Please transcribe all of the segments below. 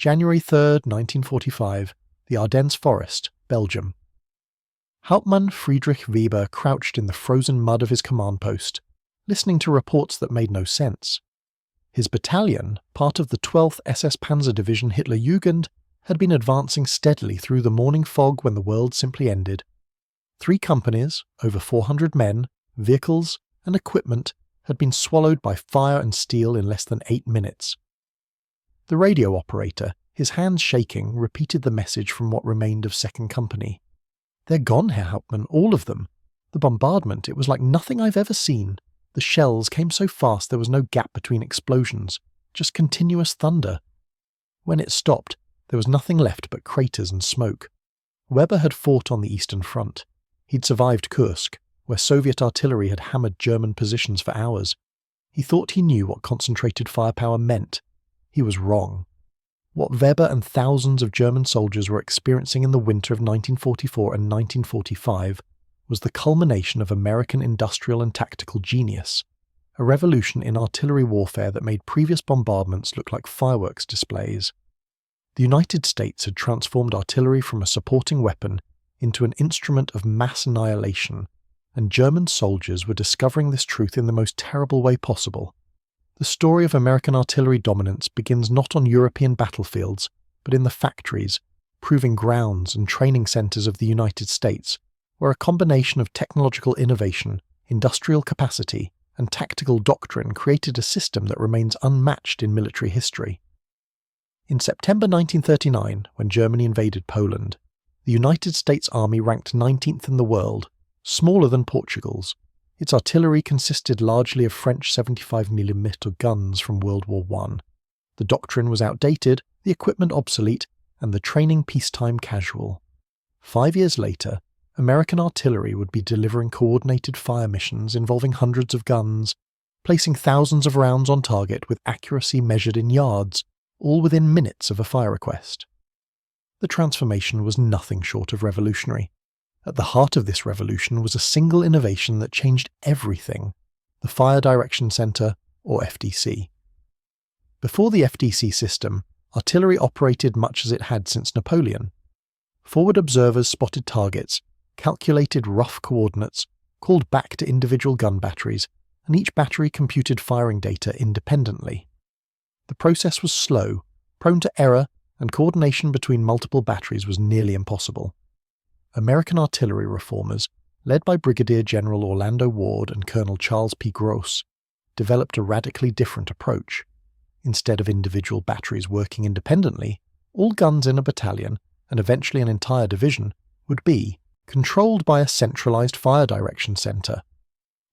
January 3rd, 1945, the Ardennes forest, Belgium. Hauptmann Friedrich Weber crouched in the frozen mud of his command post, listening to reports that made no sense. His battalion, part of the 12th SS Panzer Division Hitlerjugend, had been advancing steadily through the morning fog when the world simply ended. 3 companies, over 400 men, vehicles, and equipment had been swallowed by fire and steel in less than 8 minutes. The radio operator, his hands shaking, repeated the message from what remained of 2nd Company. "They're gone, Herr Hauptmann, all of them. The bombardment, it was like nothing I've ever seen. The shells came so fast there was no gap between explosions, just continuous thunder. When it stopped, there was nothing left but craters and smoke." Weber had fought on the Eastern Front. He'd survived Kursk, where Soviet artillery had hammered German positions for hours. He thought he knew what concentrated firepower meant. He was wrong. What Weber and thousands of German soldiers were experiencing in the winter of 1944 and 1945 was the culmination of American industrial and tactical genius, a revolution in artillery warfare that made previous bombardments look like fireworks displays. The United States had transformed artillery from a supporting weapon into an instrument of mass annihilation, and German soldiers were discovering this truth in the most terrible way possible. The story of American artillery dominance begins not on European battlefields, but in the factories, proving grounds and training centers of the United States, where a combination of technological innovation, industrial capacity, and tactical doctrine created a system that remains unmatched in military history. In September 1939, when Germany invaded Poland, the United States Army ranked 19th in the world, smaller than Portugal's. Its artillery consisted largely of French 75mm guns from World War I. The doctrine was outdated, the equipment obsolete, and the training peacetime casual. 5 years later, American artillery would be delivering coordinated fire missions involving hundreds of guns, placing thousands of rounds on target with accuracy measured in yards, all within minutes of a fire request. The transformation was nothing short of revolutionary. At the heart of this revolution was a single innovation that changed everything: the Fire Direction Center, or FDC. Before the FDC system, artillery operated much as it had since Napoleon. Forward observers spotted targets, calculated rough coordinates, called back to individual gun batteries, and each battery computed firing data independently. The process was slow, prone to error, and coordination between multiple batteries was nearly impossible. American artillery reformers, led by Brigadier General Orlando Ward and Colonel Charles P. Gross, developed a radically different approach. Instead of individual batteries working independently, all guns in a battalion, and eventually an entire division, would be controlled by a centralized fire direction center.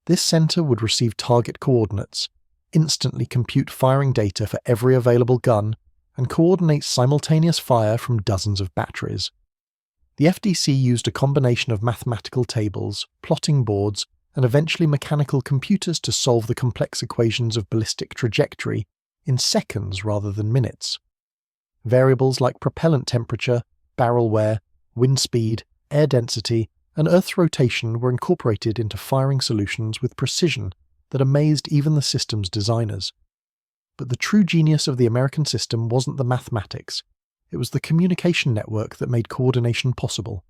This center would receive target coordinates, instantly compute firing data for every available gun, and coordinate simultaneous fire from dozens of batteries. The FDC used a combination of mathematical tables, plotting boards, and eventually mechanical computers to solve the complex equations of ballistic trajectory in seconds rather than minutes. Variables like propellant temperature, barrel wear, wind speed, air density, and Earth's rotation were incorporated into firing solutions with precision that amazed even the system's designers. But the true genius of the American system wasn't the mathematics. It was the communication network that made coordination possible.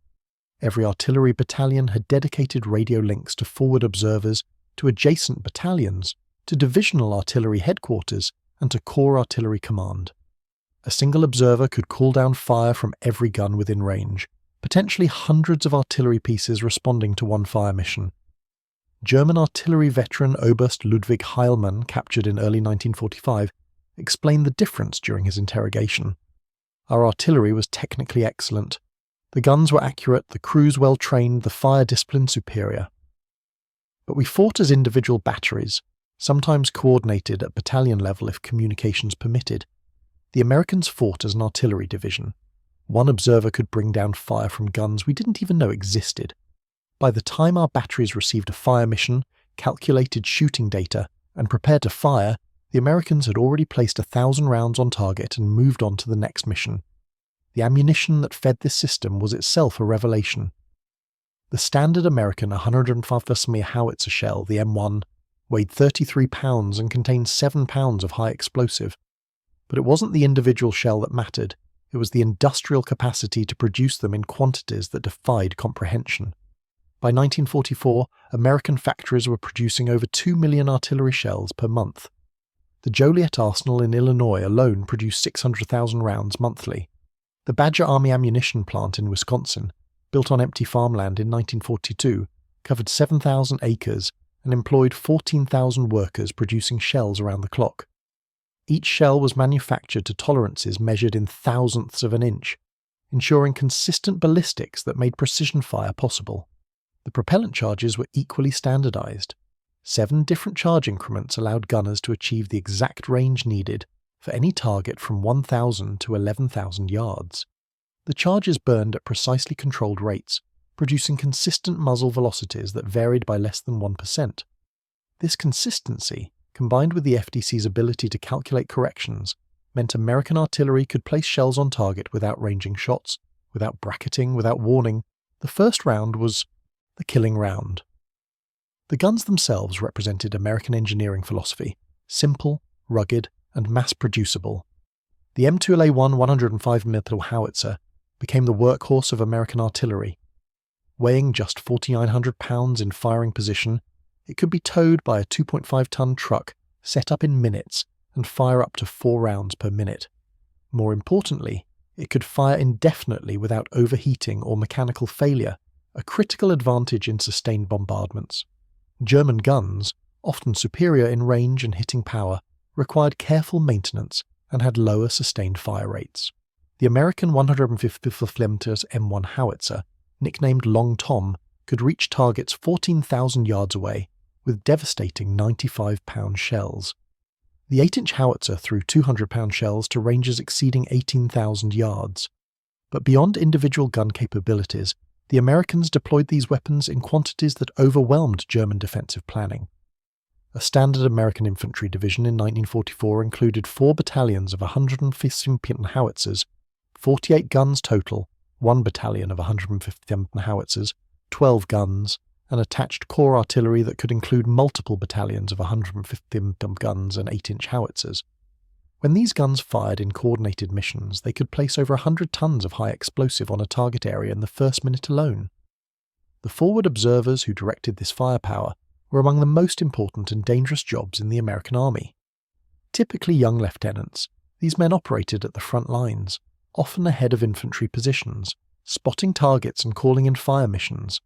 Every artillery battalion had dedicated radio links to forward observers, to adjacent battalions, to divisional artillery headquarters, and to Corps Artillery Command. A single observer could call down fire from every gun within range, potentially hundreds of artillery pieces responding to one fire mission. German artillery veteran Oberst Ludwig Heilmann, captured in early 1945, explained the difference during his interrogation. Our artillery was technically excellent. The guns were accurate, the crews well trained, the fire discipline superior. But we fought as individual batteries, sometimes coordinated at battalion level if communications permitted. The Americans fought as an artillery division. One observer could bring down fire from guns we didn't even know existed. By the time our batteries received a fire mission, calculated shooting data, and prepared to fire, the Americans had already placed 1,000 rounds on target and moved on to the next mission. The ammunition that fed this system was itself a revelation. The standard American 105mm howitzer shell, the M1, weighed 33 pounds and contained 7 pounds of high explosive. But it wasn't the individual shell that mattered, it was the industrial capacity to produce them in quantities that defied comprehension. By 1944, American factories were producing over 2 million artillery shells per month. The Joliet Arsenal in Illinois alone produced 600,000 rounds monthly. The Badger Army ammunition plant in Wisconsin, built on empty farmland in 1942, covered 7,000 acres and employed 14,000 workers producing shells around the clock. Each shell was manufactured to tolerances measured in thousandths of an inch, ensuring consistent ballistics that made precision fire possible. The propellant charges were equally standardized. 7 different charge increments allowed gunners to achieve the exact range needed for any target from 1,000 to 11,000 yards. The charges burned at precisely controlled rates, producing consistent muzzle velocities that varied by less than 1%. This consistency, combined with the FDC's ability to calculate corrections, meant American artillery could place shells on target without ranging shots, without bracketing, without warning. The first round was the killing round. The guns themselves represented American engineering philosophy, simple, rugged, and mass-producible. The M2LA1 105mm howitzer became the workhorse of American artillery. Weighing just 4,900 pounds in firing position, it could be towed by a 2.5-ton truck set up in minutes and fire up to 4 rounds per minute. More importantly, it could fire indefinitely without overheating or mechanical failure, a critical advantage in sustained bombardments. German guns, often superior in range and hitting power, required careful maintenance and had lower sustained fire rates. The American 155mm M1 howitzer, nicknamed Long Tom, could reach targets 14,000 yards away with devastating 95-pound shells. The 8-inch howitzer threw 200-pound shells to ranges exceeding 18,000 yards. But beyond individual gun capabilities, the Americans deployed these weapons in quantities that overwhelmed German defensive planning. A standard American infantry division in 1944 included 4 battalions of 150mm howitzers, 48 guns total, 1 battalion of 150mm howitzers, 12 guns, and attached core artillery that could include multiple battalions of 150mm guns and 8-inch howitzers. When these guns fired in coordinated missions, they could place over 100 tons of high explosive on a target area in the first minute alone. The forward observers who directed this firepower were among the most important and dangerous jobs in the American Army. Typically young lieutenants, these men operated at the front lines, often ahead of infantry positions, spotting targets and calling in fire missions.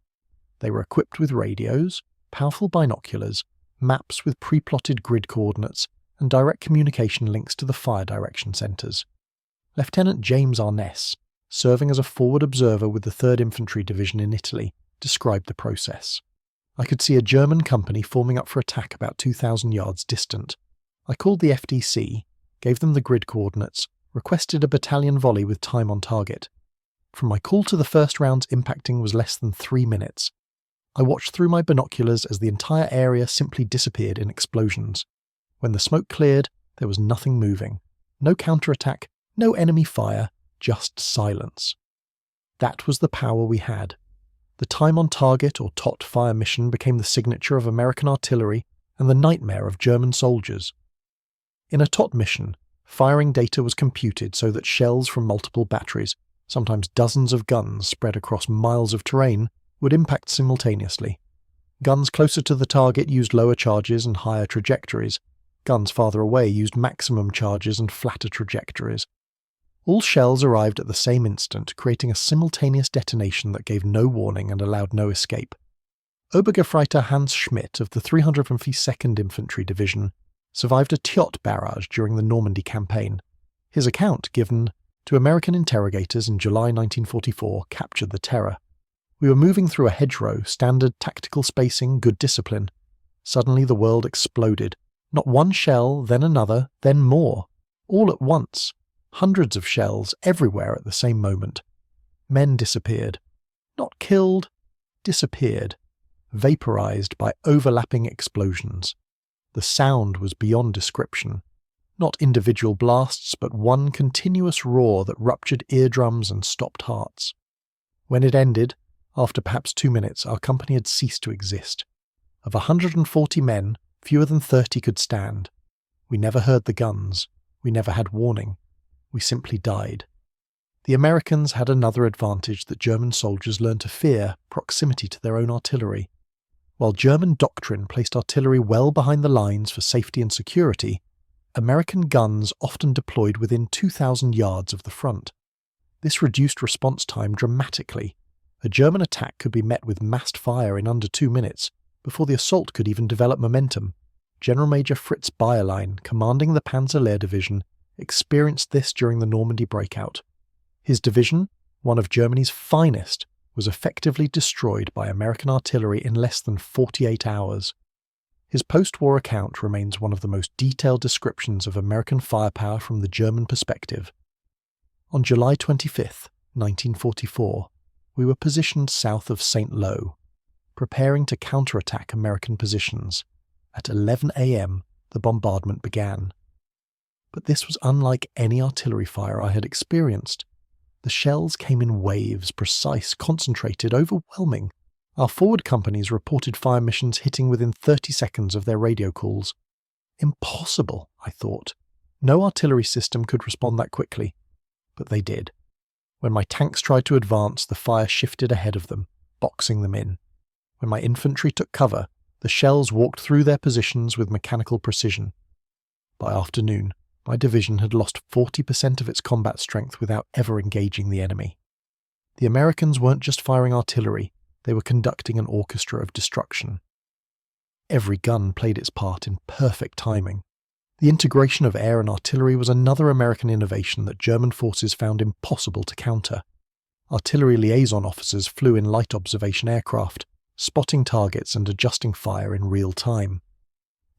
They were equipped with radios, powerful binoculars, maps with pre-plotted grid coordinates, and direct communication links to the fire direction centres. Lieutenant James Ardennes, serving as a forward observer with the 3rd Infantry Division in Italy, described the process. I could see a German company forming up for attack about 2,000 yards distant. I called the FDC, gave them the grid coordinates, requested a battalion volley with time on target. From my call to the first round's impacting was less than 3 minutes. I watched through my binoculars as the entire area simply disappeared in explosions. When the smoke cleared, there was nothing moving. No counterattack, no enemy fire, just silence. That was the power we had. The time on target or TOT fire mission became the signature of American artillery and the nightmare of German soldiers. In a TOT mission, firing data was computed so that shells from multiple batteries, sometimes dozens of guns spread across miles of terrain, would impact simultaneously. Guns closer to the target used lower charges and higher trajectories. Guns farther away used maximum charges and flatter trajectories. All shells arrived at the same instant, creating a simultaneous detonation that gave no warning and allowed no escape. Obergefreiter Hans Schmidt of the 352nd Infantry Division survived a Thiot barrage during the Normandy campaign. His account, given to American interrogators in July 1944, captured the terror. We were moving through a hedgerow, standard tactical spacing, good discipline. Suddenly the world exploded. Not one shell, then another, then more. All at once. Hundreds of shells everywhere at the same moment. Men disappeared. Not killed, disappeared. Vaporized by overlapping explosions. The sound was beyond description. Not individual blasts, but one continuous roar that ruptured eardrums and stopped hearts. When it ended, after perhaps 2 minutes, our company had ceased to exist. Of 140 men, fewer than 30 could stand. We never heard the guns. We never had warning. We simply died. The Americans had another advantage that German soldiers learned to fear: proximity to their own artillery. While German doctrine placed artillery well behind the lines for safety and security, American guns often deployed within 2,000 yards of the front. This reduced response time dramatically. A German attack could be met with massed fire in under 2 minutes, before the assault could even develop momentum. General Major Fritz Bayerlein, commanding the Panzer-Lehr Division, experienced this during the Normandy breakout. His division, one of Germany's finest, was effectively destroyed by American artillery in less than 48 hours. His post-war account remains one of the most detailed descriptions of American firepower from the German perspective. On July 25, 1944, we were positioned south of St. Lo, preparing to counterattack American positions. At 11 a.m., the bombardment began. But this was unlike any artillery fire I had experienced. The shells came in waves, precise, concentrated, overwhelming. Our forward companies reported fire missions hitting within 30 seconds of their radio calls. Impossible, I thought. No artillery system could respond that quickly. But they did. When my tanks tried to advance, the fire shifted ahead of them, boxing them in. When my infantry took cover, the shells walked through their positions with mechanical precision. By afternoon, my division had lost 40% of its combat strength without ever engaging the enemy. The Americans weren't just firing artillery, they were conducting an orchestra of destruction. Every gun played its part in perfect timing. The integration of air and artillery was another American innovation that German forces found impossible to counter. Artillery liaison officers flew in light observation aircraft, spotting targets and adjusting fire in real time.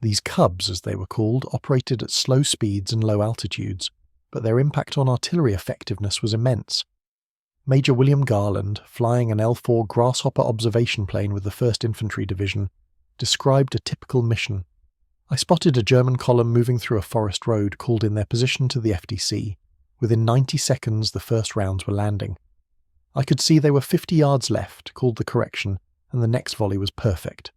These cubs, as they were called, operated at slow speeds and low altitudes, but their impact on artillery effectiveness was immense. Major William Garland, flying an L-4 Grasshopper observation plane with the 1st Infantry Division, described a typical mission. I spotted a German column moving through a forest road, called in their position to the FDC. Within 90 seconds, the first rounds were landing. I could see they were 50 yards left, called the correction, and the next volley was perfect.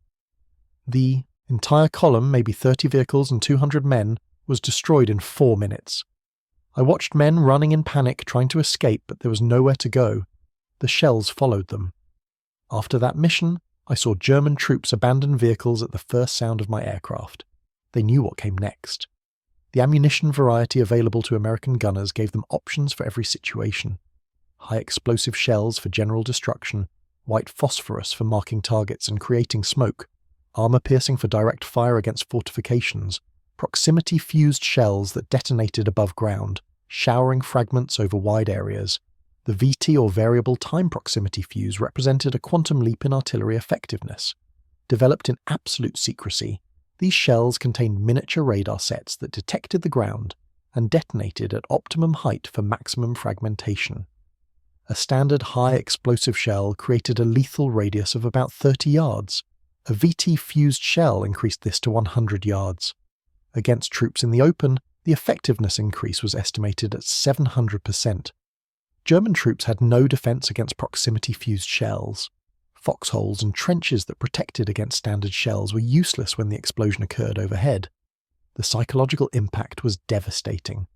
The entire column, maybe 30 vehicles and 200 men, was destroyed in 4 minutes. I watched men running in panic trying to escape, but there was nowhere to go. The shells followed them. After that mission, I saw German troops abandon vehicles at the first sound of my aircraft. They knew what came next. The ammunition variety available to American gunners gave them options for every situation. High explosive shells for general destruction, white phosphorus for marking targets and creating smoke, armor-piercing for direct fire against fortifications, proximity-fused shells that detonated above ground, showering fragments over wide areas. The VT or variable time proximity fuse represented a quantum leap in artillery effectiveness. Developed in absolute secrecy, these shells contained miniature radar sets that detected the ground and detonated at optimum height for maximum fragmentation. A standard high explosive shell created a lethal radius of about 30 yards. A VT-fused shell increased this to 100 yards. Against troops in the open, the effectiveness increase was estimated at 700%. German troops had no defense against proximity-fused shells. Foxholes and trenches that protected against standard shells were useless when the explosion occurred overhead. The psychological impact was devastating.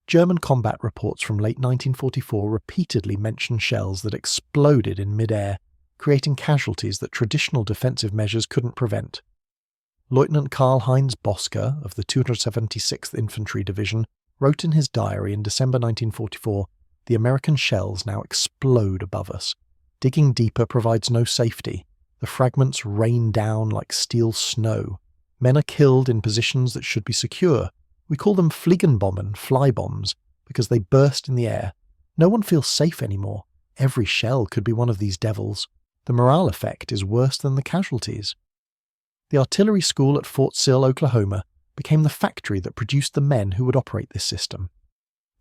German combat reports from late 1944 repeatedly mention shells that exploded in mid-air, creating casualties that traditional defensive measures couldn't prevent. Lieutenant Karl-Heinz Bosker of the 276th Infantry Division wrote in his diary in December 1944, "The American shells now explode above us. Digging deeper provides no safety. The fragments rain down like steel snow. Men are killed in positions that should be secure. We call them Fliegenbomben, fly bombs, because they burst in the air. No one feels safe anymore. Every shell could be one of these devils. The morale effect is worse than the casualties." The artillery school at Fort Sill, Oklahoma, became the factory that produced the men who would operate this system.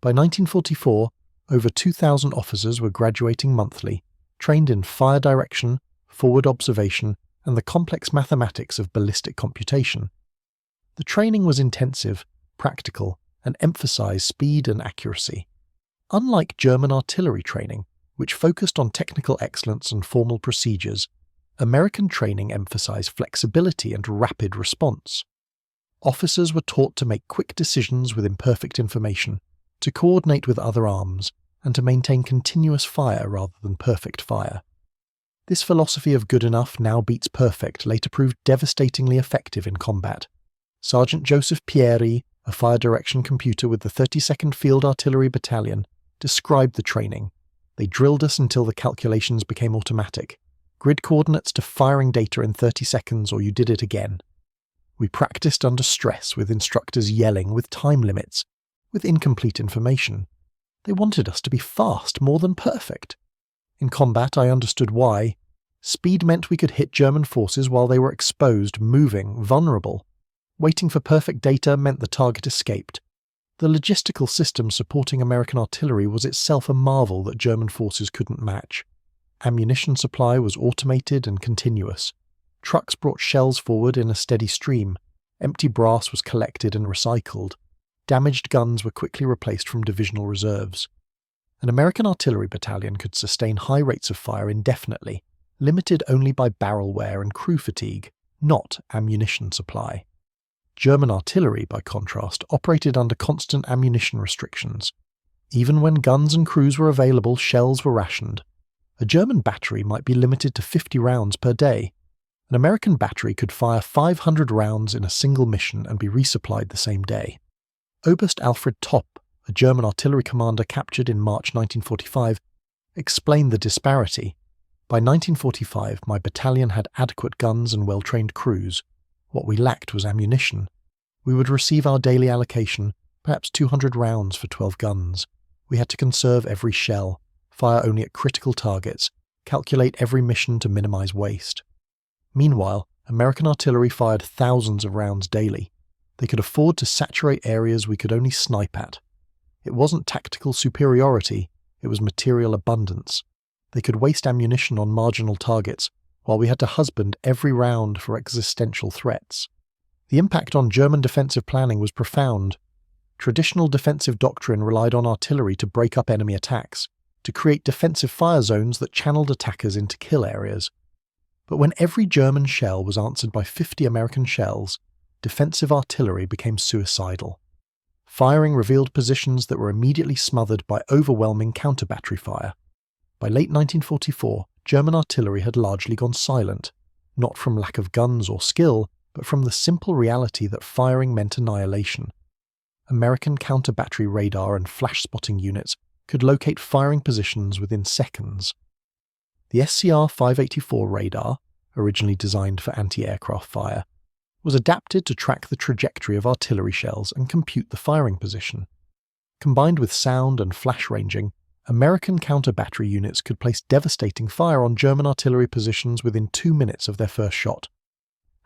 By 1944, over 2,000 officers were graduating monthly, trained in fire direction, forward observation, and the complex mathematics of ballistic computation. The training was intensive, practical, and emphasized speed and accuracy. Unlike German artillery training, which focused on technical excellence and formal procedures, American training emphasized flexibility and rapid response. Officers were taught to make quick decisions with imperfect information, to coordinate with other arms, and to maintain continuous fire rather than perfect fire. This philosophy of good enough now beats perfect later proved devastatingly effective in combat. Sergeant Joseph Pieri, a fire direction computer with the 32nd Field Artillery Battalion, described the training. They drilled us until the calculations became automatic. Grid coordinates to firing data in 30 seconds or you did it again. We practiced under stress with instructors yelling, with time limits, with incomplete information. They wanted us to be fast more than perfect. In combat, I understood why. Speed meant we could hit German forces while they were exposed, moving, vulnerable. Waiting for perfect data meant the target escaped. The logistical system supporting American artillery was itself a marvel that German forces couldn't match. Ammunition supply was automated and continuous. Trucks brought shells forward in a steady stream. Empty brass was collected and recycled. Damaged guns were quickly replaced from divisional reserves. An American artillery battalion could sustain high rates of fire indefinitely, limited only by barrel wear and crew fatigue, not ammunition supply. German artillery, by contrast, operated under constant ammunition restrictions. Even when guns and crews were available, shells were rationed. A German battery might be limited to 50 rounds per day. An American battery could fire 500 rounds in a single mission and be resupplied the same day. Oberst Alfred Topp, a German artillery commander captured in March 1945, explained the disparity. By 1945, my battalion had adequate guns and well-trained crews. What we lacked was ammunition. We would receive our daily allocation, perhaps 200 rounds for 12 guns. We had to conserve every shell, fire only at critical targets, calculate every mission to minimize waste. Meanwhile, American artillery fired thousands of rounds daily. They could afford to saturate areas we could only snipe at. It wasn't tactical superiority, it was material abundance. They could waste ammunition on marginal targets, while we had to husband every round for existential threats. The impact on German defensive planning was profound. Traditional defensive doctrine relied on artillery to break up enemy attacks, to create defensive fire zones that channeled attackers into kill areas. But when every German shell was answered by 50 American shells, defensive artillery became suicidal. Firing revealed positions that were immediately smothered by overwhelming counter-battery fire. By late 1944, German artillery had largely gone silent, not from lack of guns or skill, but from the simple reality that firing meant annihilation. American counter-battery radar and flash-spotting units could locate firing positions within seconds. The SCR-584 radar, originally designed for anti-aircraft fire, was adapted to track the trajectory of artillery shells and compute the firing position. Combined with sound and flash ranging, American counter-battery units could place devastating fire on German artillery positions within 2 minutes of their first shot.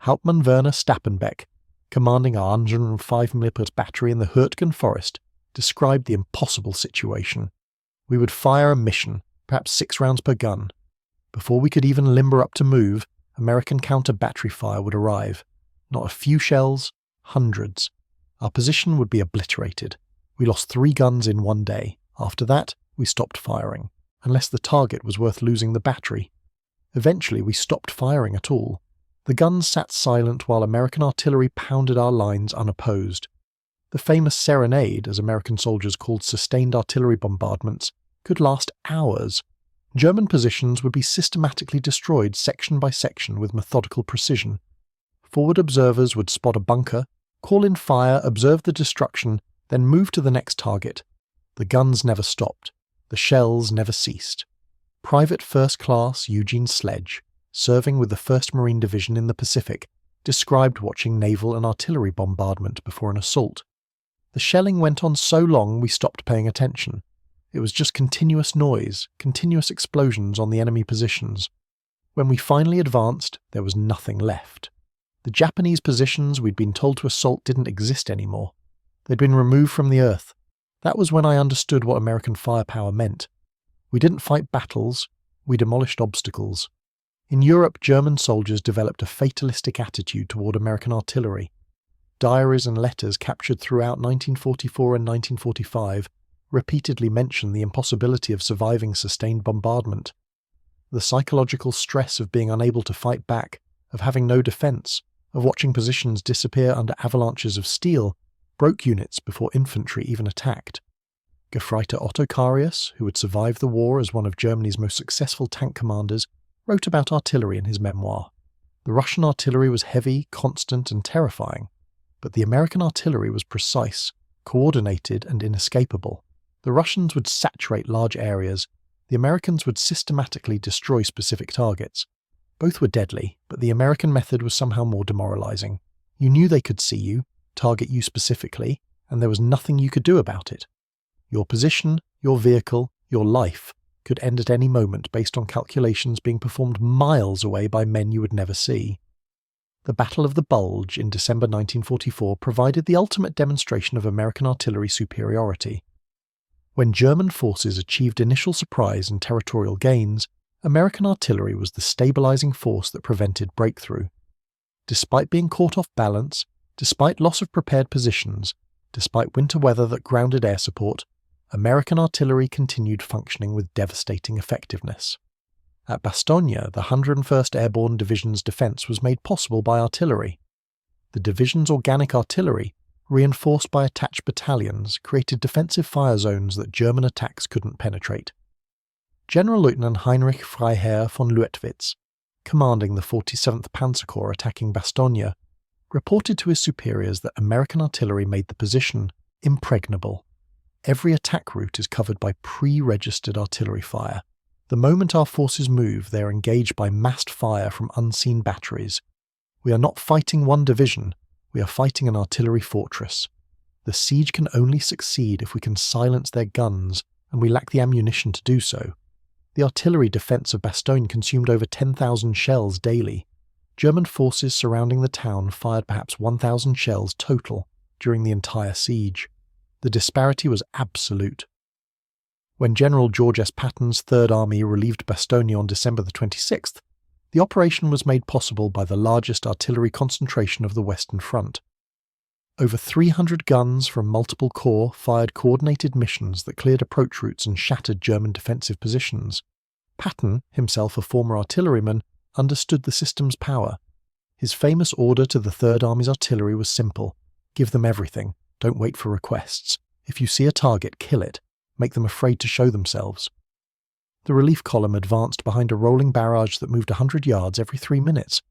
Hauptmann Werner Stappenbeck, commanding our 105 mm battery in the Hürtgen forest, described the impossible situation. We would fire a mission, perhaps 6 rounds per gun. Before we could even limber up to move, American counter-battery fire would arrive. Not a few shells, hundreds. Our position would be obliterated. We lost 3 guns in 1 day. After that, we stopped firing, unless the target was worth losing the battery. Eventually, we stopped firing at all. The guns sat silent while American artillery pounded our lines unopposed. The famous serenade, as American soldiers called sustained artillery bombardments, could last hours. German positions would be systematically destroyed section by section with methodical precision. Forward observers would spot a bunker, call in fire, observe the destruction, then move to the next target. The guns never stopped. The shells never ceased. Private First Class Eugene Sledge, serving with the 1st Marine Division in the Pacific, described watching naval and artillery bombardment before an assault. The shelling went on so long we stopped paying attention. It was just continuous noise, continuous explosions on the enemy positions. When we finally advanced, there was nothing left. The Japanese positions we'd been told to assault didn't exist anymore. They'd been removed from the earth. That was when I understood what American firepower meant. We didn't fight battles, we demolished obstacles. In Europe, German soldiers developed a fatalistic attitude toward American artillery. Diaries and letters captured throughout 1944 and 1945 repeatedly mention the impossibility of surviving sustained bombardment. The psychological stress of being unable to fight back, of having no defense, of watching positions disappear under avalanches of steel, broke units before infantry even attacked. Gefreiter Otto Carius, who had survived the war as one of Germany's most successful tank commanders, wrote about artillery in his memoir. The Russian artillery was heavy, constant, and terrifying, but the American artillery was precise, coordinated, and inescapable. The Russians would saturate large areas, the Americans would systematically destroy specific targets. Both were deadly, but the American method was somehow more demoralizing. You knew they could see you, target you specifically, and there was nothing you could do about it. Your position, your vehicle, your life could end at any moment based on calculations being performed miles away by men you would never see. The Battle of the Bulge in December 1944 provided the ultimate demonstration of American artillery superiority. When German forces achieved initial surprise and territorial gains, American artillery was the stabilizing force that prevented breakthrough. Despite being caught off balance, despite loss of prepared positions, despite winter weather that grounded air support, American artillery continued functioning with devastating effectiveness. At Bastogne, the 101st Airborne Division's defense was made possible by artillery. The division's organic artillery, reinforced by attached battalions, created defensive fire zones that German attacks couldn't penetrate. General-Lieutenant Heinrich Freiherr von Luetwitz, commanding the 47th Panzer Corps attacking Bastogne, reported to his superiors that American artillery made the position impregnable. Every attack route is covered by pre-registered artillery fire. The moment our forces move, they are engaged by massed fire from unseen batteries. We are not fighting one division, we are fighting an artillery fortress. The siege can only succeed if we can silence their guns, and we lack the ammunition to do so. The artillery defence of Bastogne consumed over 10,000 shells daily. German forces surrounding the town fired perhaps 1,000 shells total during the entire siege. The disparity was absolute. When General George S. Patton's Third Army relieved Bastogne on December the 26th, the operation was made possible by the largest artillery concentration of the Western Front. Over 300 guns from multiple corps fired coordinated missions that cleared approach routes and shattered German defensive positions. Patton, himself a former artilleryman, understood the system's power. His famous order to the Third Army's artillery was simple: give them everything, don't wait for requests. If you see a target, kill it. Make them afraid to show themselves. The relief column advanced behind a rolling barrage that moved 100 yards every 3 minutes.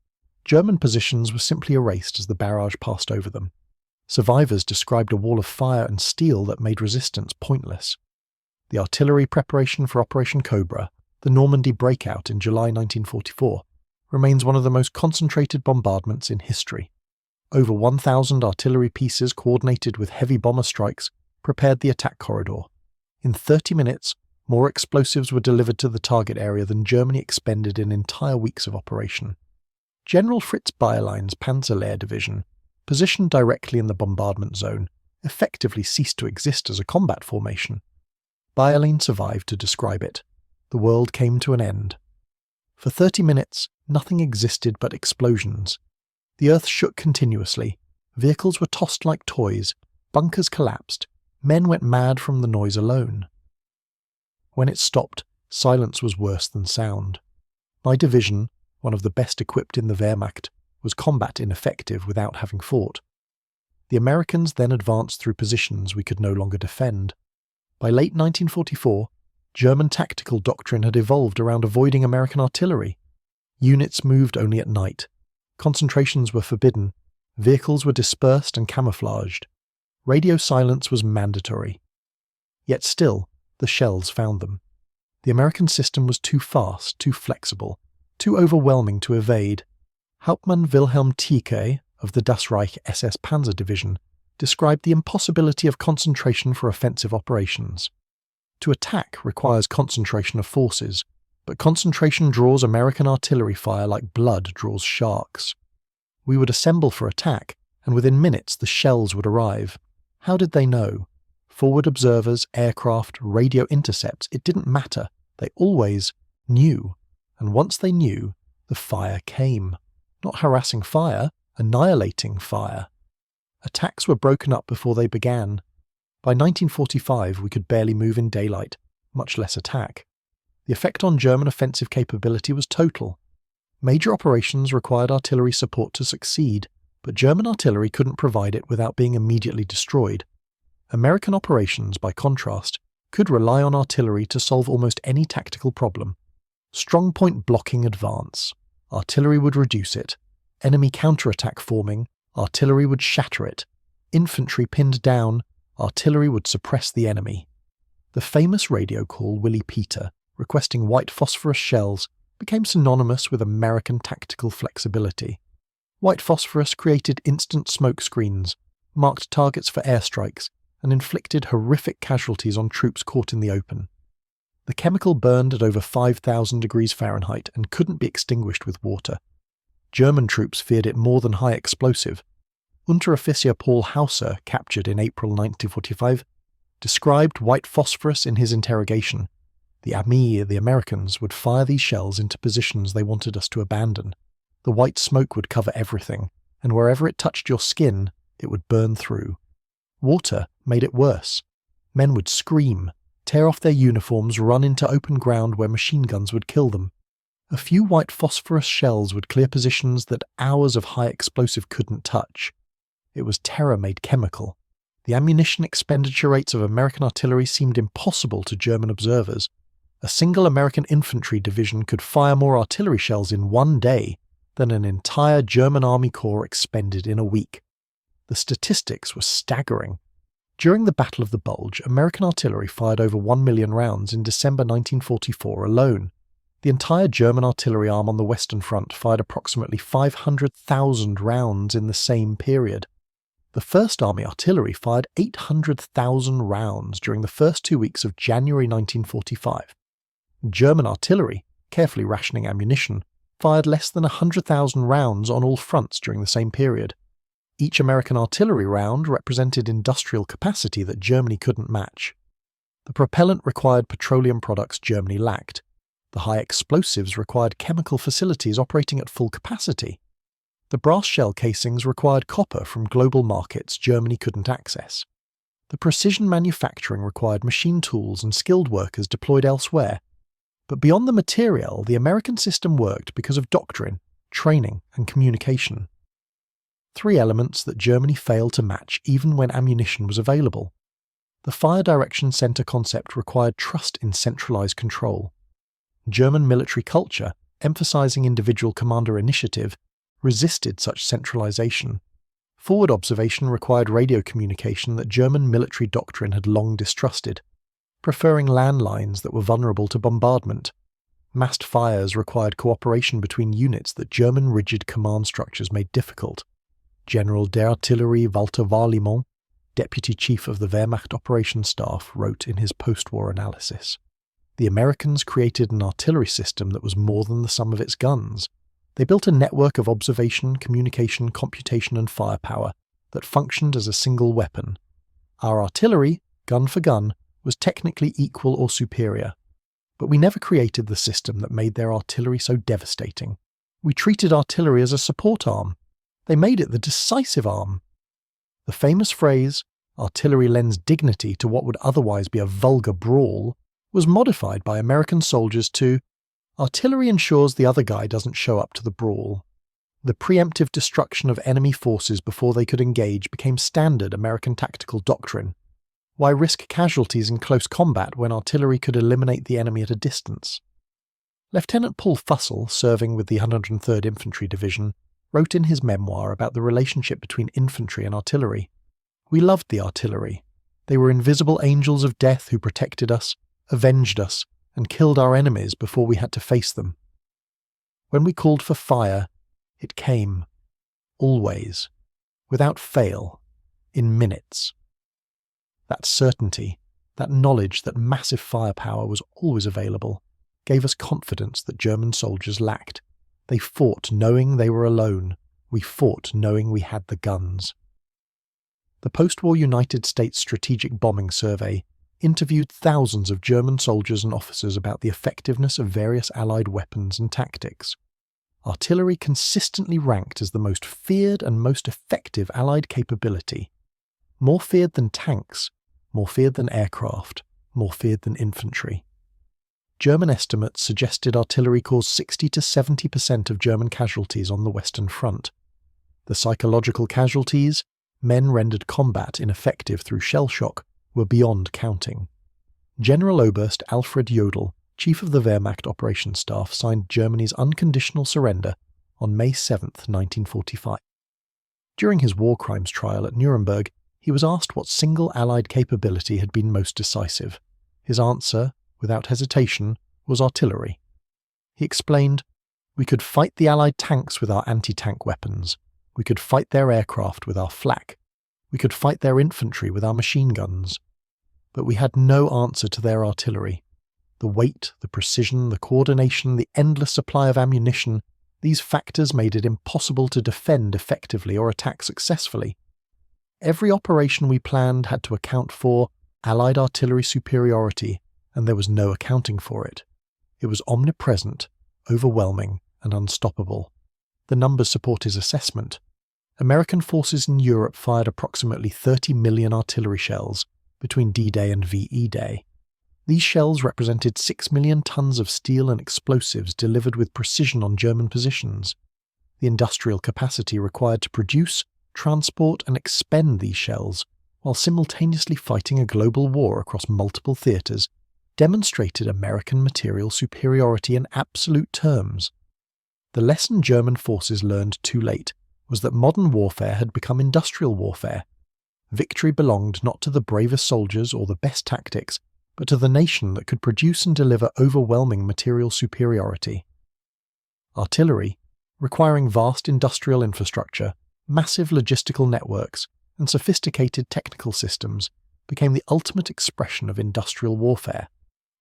German positions were simply erased as the barrage passed over them. Survivors described a wall of fire and steel that made resistance pointless. The artillery preparation for Operation Cobra, the Normandy breakout in July 1944, remains one of the most concentrated bombardments in history. Over 1,000 artillery pieces coordinated with heavy bomber strikes prepared the attack corridor. In 30 minutes, more explosives were delivered to the target area than Germany expended in entire weeks of operation. General Fritz Bayerlein's Panzerlehr Division, positioned directly in the bombardment zone, effectively ceased to exist as a combat formation. Bayerlein survived to describe it. The world came to an end. For 30 minutes, nothing existed but explosions. The earth shook continuously, vehicles were tossed like toys, bunkers collapsed, men went mad from the noise alone. When it stopped, silence was worse than sound. My division, one of the best equipped in the Wehrmacht, was combat ineffective without having fought. The Americans then advanced through positions we could no longer defend. By late 1944, German tactical doctrine had evolved around avoiding American artillery. Units moved only at night. Concentrations were forbidden. Vehicles were dispersed and camouflaged. Radio silence was mandatory. Yet still, the shells found them. The American system was too fast, too flexible, too overwhelming to evade. Hauptmann Wilhelm Thieke of the Das Reich SS Panzer Division described the impossibility of concentration for offensive operations. To attack requires concentration of forces, but concentration draws American artillery fire like blood draws sharks. We would assemble for attack, and within minutes the shells would arrive. How did they know? Forward observers, aircraft, radio intercepts, it didn't matter. They always knew. And once they knew, the fire came. Not harassing fire, annihilating fire. Attacks were broken up before they began. By 1945, we could barely move in daylight, much less attack. The effect on German offensive capability was total. Major operations required artillery support to succeed, but German artillery couldn't provide it without being immediately destroyed. American operations, by contrast, could rely on artillery to solve almost any tactical problem. Strongpoint blocking advance. Artillery would reduce it. Enemy counterattack forming. Artillery would shatter it. Infantry pinned down. Artillery would suppress the enemy. The famous radio call Willie Peter, requesting white phosphorus shells, became synonymous with American tactical flexibility. White phosphorus created instant smoke screens, marked targets for airstrikes, and inflicted horrific casualties on troops caught in the open. The chemical burned at over 5,000 degrees Fahrenheit and couldn't be extinguished with water. German troops feared it more than high explosive. Unteroffizier Paul Hauser, captured in April 1945, described white phosphorus in his interrogation. The Amis, the Americans, would fire these shells into positions they wanted us to abandon. The white smoke would cover everything, and wherever it touched your skin, it would burn through. Water made it worse. Men would scream, tear off their uniforms, run into open ground where machine guns would kill them. A few white phosphorus shells would clear positions that hours of high explosive couldn't touch. It was terror made chemical. The ammunition expenditure rates of American artillery seemed impossible to German observers. A single American infantry division could fire more artillery shells in one day than an entire German army corps expended in a week. The statistics were staggering. During the Battle of the Bulge, American artillery fired over 1 million rounds in December 1944 alone. The entire German artillery arm on the Western Front fired approximately 500,000 rounds in the same period. The First Army Artillery fired 800,000 rounds during the first 2 weeks of January 1945. German artillery, carefully rationing ammunition, fired less than 100,000 rounds on all fronts during the same period. Each American artillery round represented industrial capacity that Germany couldn't match. The propellant required petroleum products Germany lacked. The high explosives required chemical facilities operating at full capacity. The brass shell casings required copper from global markets Germany couldn't access. The precision manufacturing required machine tools and skilled workers deployed elsewhere. But beyond the material, the American system worked because of doctrine, training, and communication. 3 elements that Germany failed to match even when ammunition was available. The fire direction center concept required trust in centralized control. German military culture, emphasizing individual commander initiative, resisted such centralization. Forward observation required radio communication that German military doctrine had long distrusted, preferring landlines that were vulnerable to bombardment. Massed fires required cooperation between units that German rigid command structures made difficult. General d'Artillerie Walter Warlimont, deputy chief of the Wehrmacht operations staff, wrote in his post-war analysis, "The Americans created an artillery system that was more than the sum of its guns. They built a network of observation, communication, computation, and firepower that functioned as a single weapon. Our artillery, gun for gun, was technically equal or superior. But we never created the system that made their artillery so devastating. We treated artillery as a support arm. They made it the decisive arm." The famous phrase, "artillery lends dignity to what would otherwise be a vulgar brawl," was modified by American soldiers to, "artillery ensures the other guy doesn't show up to the brawl." The preemptive destruction of enemy forces before they could engage became standard American tactical doctrine. Why risk casualties in close combat when artillery could eliminate the enemy at a distance? Lieutenant Paul Fussell, serving with the 103rd Infantry Division, wrote in his memoir about the relationship between infantry and artillery. "We loved the artillery. They were invisible angels of death who protected us, avenged us, and killed our enemies before we had to face them. When we called for fire, it came. Always. Without fail. In minutes." That certainty, that knowledge that massive firepower was always available, gave us confidence that German soldiers lacked. They fought knowing they were alone. We fought knowing we had the guns. The post-war United States Strategic Bombing Survey interviewed thousands of German soldiers and officers about the effectiveness of various Allied weapons and tactics. Artillery consistently ranked as the most feared and most effective Allied capability. More feared than tanks, more feared than aircraft, more feared than infantry. German estimates suggested artillery caused 60 to 70% of German casualties on the Western Front. The psychological casualties, men rendered combat ineffective through shell shock, were beyond counting. General Oberst Alfred Jodl, chief of the Wehrmacht operations staff, signed Germany's unconditional surrender on May 7, 1945. During his war crimes trial at Nuremberg, he was asked what single Allied capability had been most decisive. His answer, without hesitation, was artillery. He explained, "We could fight the Allied tanks with our anti-tank weapons. We could fight their aircraft with our flak. We could fight their infantry with our machine guns. But we had no answer to their artillery. The weight, the precision, the coordination, the endless supply of ammunition, these factors made it impossible to defend effectively or attack successfully. Every operation we planned had to account for Allied artillery superiority, and there was no accounting for it. It was omnipresent, overwhelming, and unstoppable." The numbers support his assessment. American forces in Europe fired approximately 30 million artillery shells between D-Day and VE Day. These shells represented 6 million tons of steel and explosives delivered with precision on German positions. The industrial capacity required to produce, transport, and expend these shells, while simultaneously fighting a global war across multiple theatres, demonstrated American material superiority in absolute terms. The lesson German forces learned too late was that modern warfare had become industrial warfare. Victory belonged not to the bravest soldiers or the best tactics, but to the nation that could produce and deliver overwhelming material superiority. Artillery, requiring vast industrial infrastructure, massive logistical networks, and sophisticated technical systems, became the ultimate expression of industrial warfare.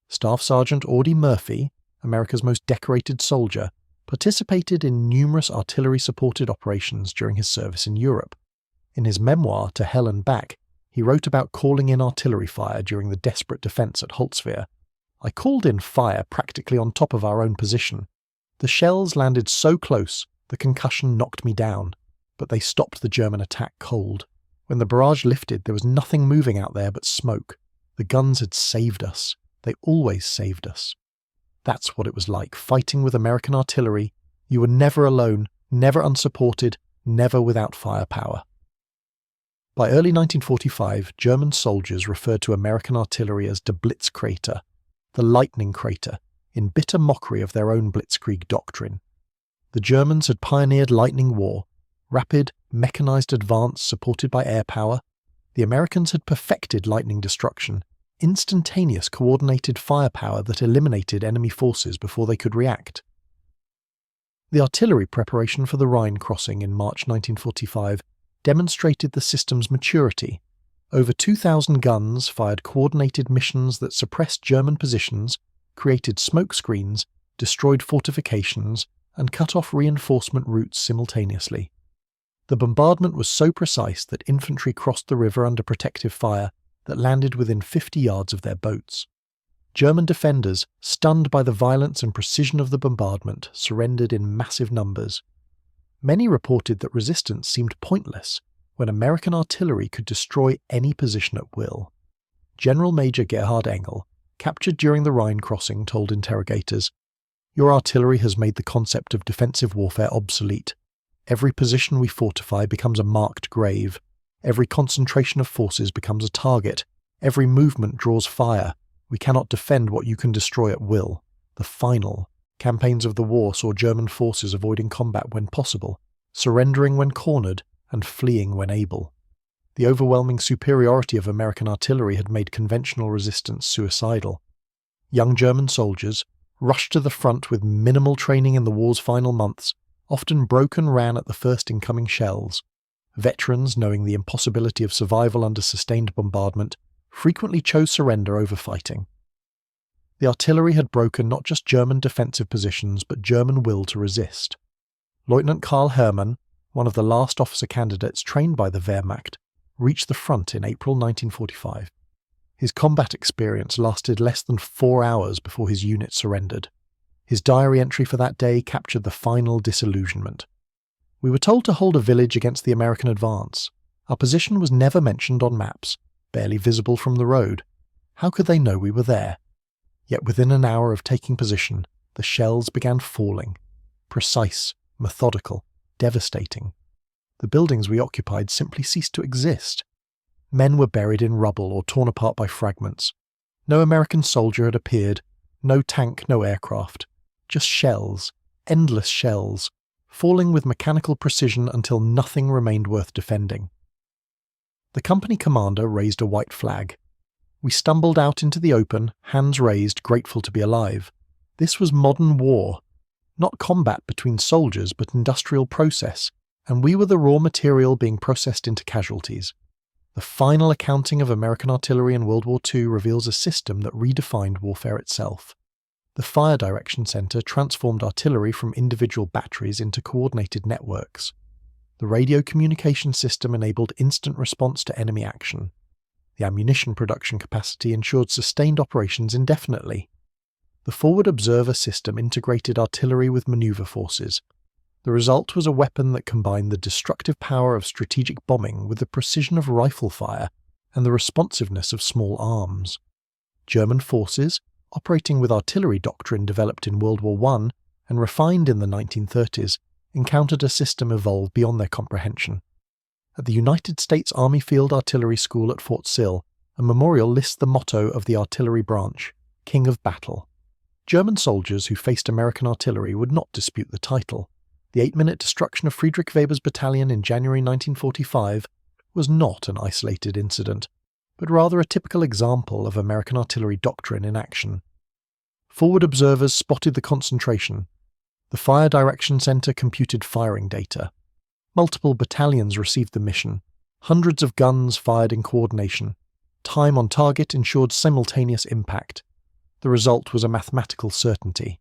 Staff Sergeant Audie Murphy, America's most decorated soldier, participated in numerous artillery-supported operations during his service in Europe. In his memoir, To Hell and Back, he wrote about calling in artillery fire during the desperate defence at Holzwehr. "I called in fire practically on top of our own position. The shells landed so close, the concussion knocked me down, but they stopped the German attack cold. When the barrage lifted, there was nothing moving out there but smoke. The guns had saved us. They always saved us." That's what it was like, fighting with American artillery. You were never alone, never unsupported, never without firepower. By early 1945, German soldiers referred to American artillery as the Blitzkrater, the lightning crater, in bitter mockery of their own blitzkrieg doctrine. The Germans had pioneered lightning war, rapid, mechanized advance supported by air power. The Americans had perfected lightning destruction, instantaneous coordinated firepower that eliminated enemy forces before they could react. The artillery preparation for the Rhine crossing in March 1945 demonstrated the system's maturity. Over 2,000 guns fired coordinated missions that suppressed German positions, created smoke screens, destroyed fortifications, and cut off reinforcement routes simultaneously. The bombardment was so precise that infantry crossed the river under protective fire that landed within 50 yards of their boats. German defenders, stunned by the violence and precision of the bombardment, surrendered in massive numbers. Many reported that resistance seemed pointless when American artillery could destroy any position at will. General Major Gerhard Engel, captured during the Rhine crossing, told interrogators, "Your artillery has made the concept of defensive warfare obsolete. Every position we fortify becomes a marked grave. Every concentration of forces becomes a target. Every movement draws fire. We cannot defend what you can destroy at will." The final campaigns of the war saw German forces avoiding combat when possible, surrendering when cornered, and fleeing when able. The overwhelming superiority of American artillery had made conventional resistance suicidal. Young German soldiers, rushed to the front with minimal training in the war's final months, often broke and ran at the first incoming shells. Veterans, knowing the impossibility of survival under sustained bombardment, frequently chose surrender over fighting. The artillery had broken not just German defensive positions, but German will to resist. Lieutenant Karl Hermann, one of the last officer candidates trained by the Wehrmacht, reached the front in April 1945. His combat experience lasted less than 4 hours before his unit surrendered. His diary entry for that day captured the final disillusionment. "We were told to hold a village against the American advance. Our position was never mentioned on maps, barely visible from the road. How could they know we were there? Yet within an hour of taking position, the shells began falling. Precise, methodical, devastating. The buildings we occupied simply ceased to exist. Men were buried in rubble or torn apart by fragments. No American soldier had appeared, no tank, no aircraft. Just shells, endless shells, falling with mechanical precision until nothing remained worth defending. The company commander raised a white flag. We stumbled out into the open, hands raised, grateful to be alive. This was modern war. Not combat between soldiers, but industrial process, and we were the raw material being processed into casualties. The final accounting of American artillery in World War II reveals a system that redefined warfare itself. The Fire Direction Center transformed artillery from individual batteries into coordinated networks. The radio communication system enabled instant response to enemy action. The ammunition production capacity ensured sustained operations indefinitely. The Forward Observer system integrated artillery with maneuver forces. The result was a weapon that combined the destructive power of strategic bombing with the precision of rifle fire and the responsiveness of small arms. German forces, operating with artillery doctrine developed in World War I and refined in the 1930s, encountered a system evolved beyond their comprehension. At the United States Army Field Artillery School at Fort Sill, a memorial lists the motto of the artillery branch, King of Battle. German soldiers who faced American artillery would not dispute the title. The 8-minute destruction of Friedrich Weber's battalion in January 1945 was not an isolated incident, but rather a typical example of American artillery doctrine in action. Forward observers spotted the concentration. The Fire Direction Center computed firing data. Multiple battalions received the mission. Hundreds of guns fired in coordination. Time on target ensured simultaneous impact. The result was a mathematical certainty.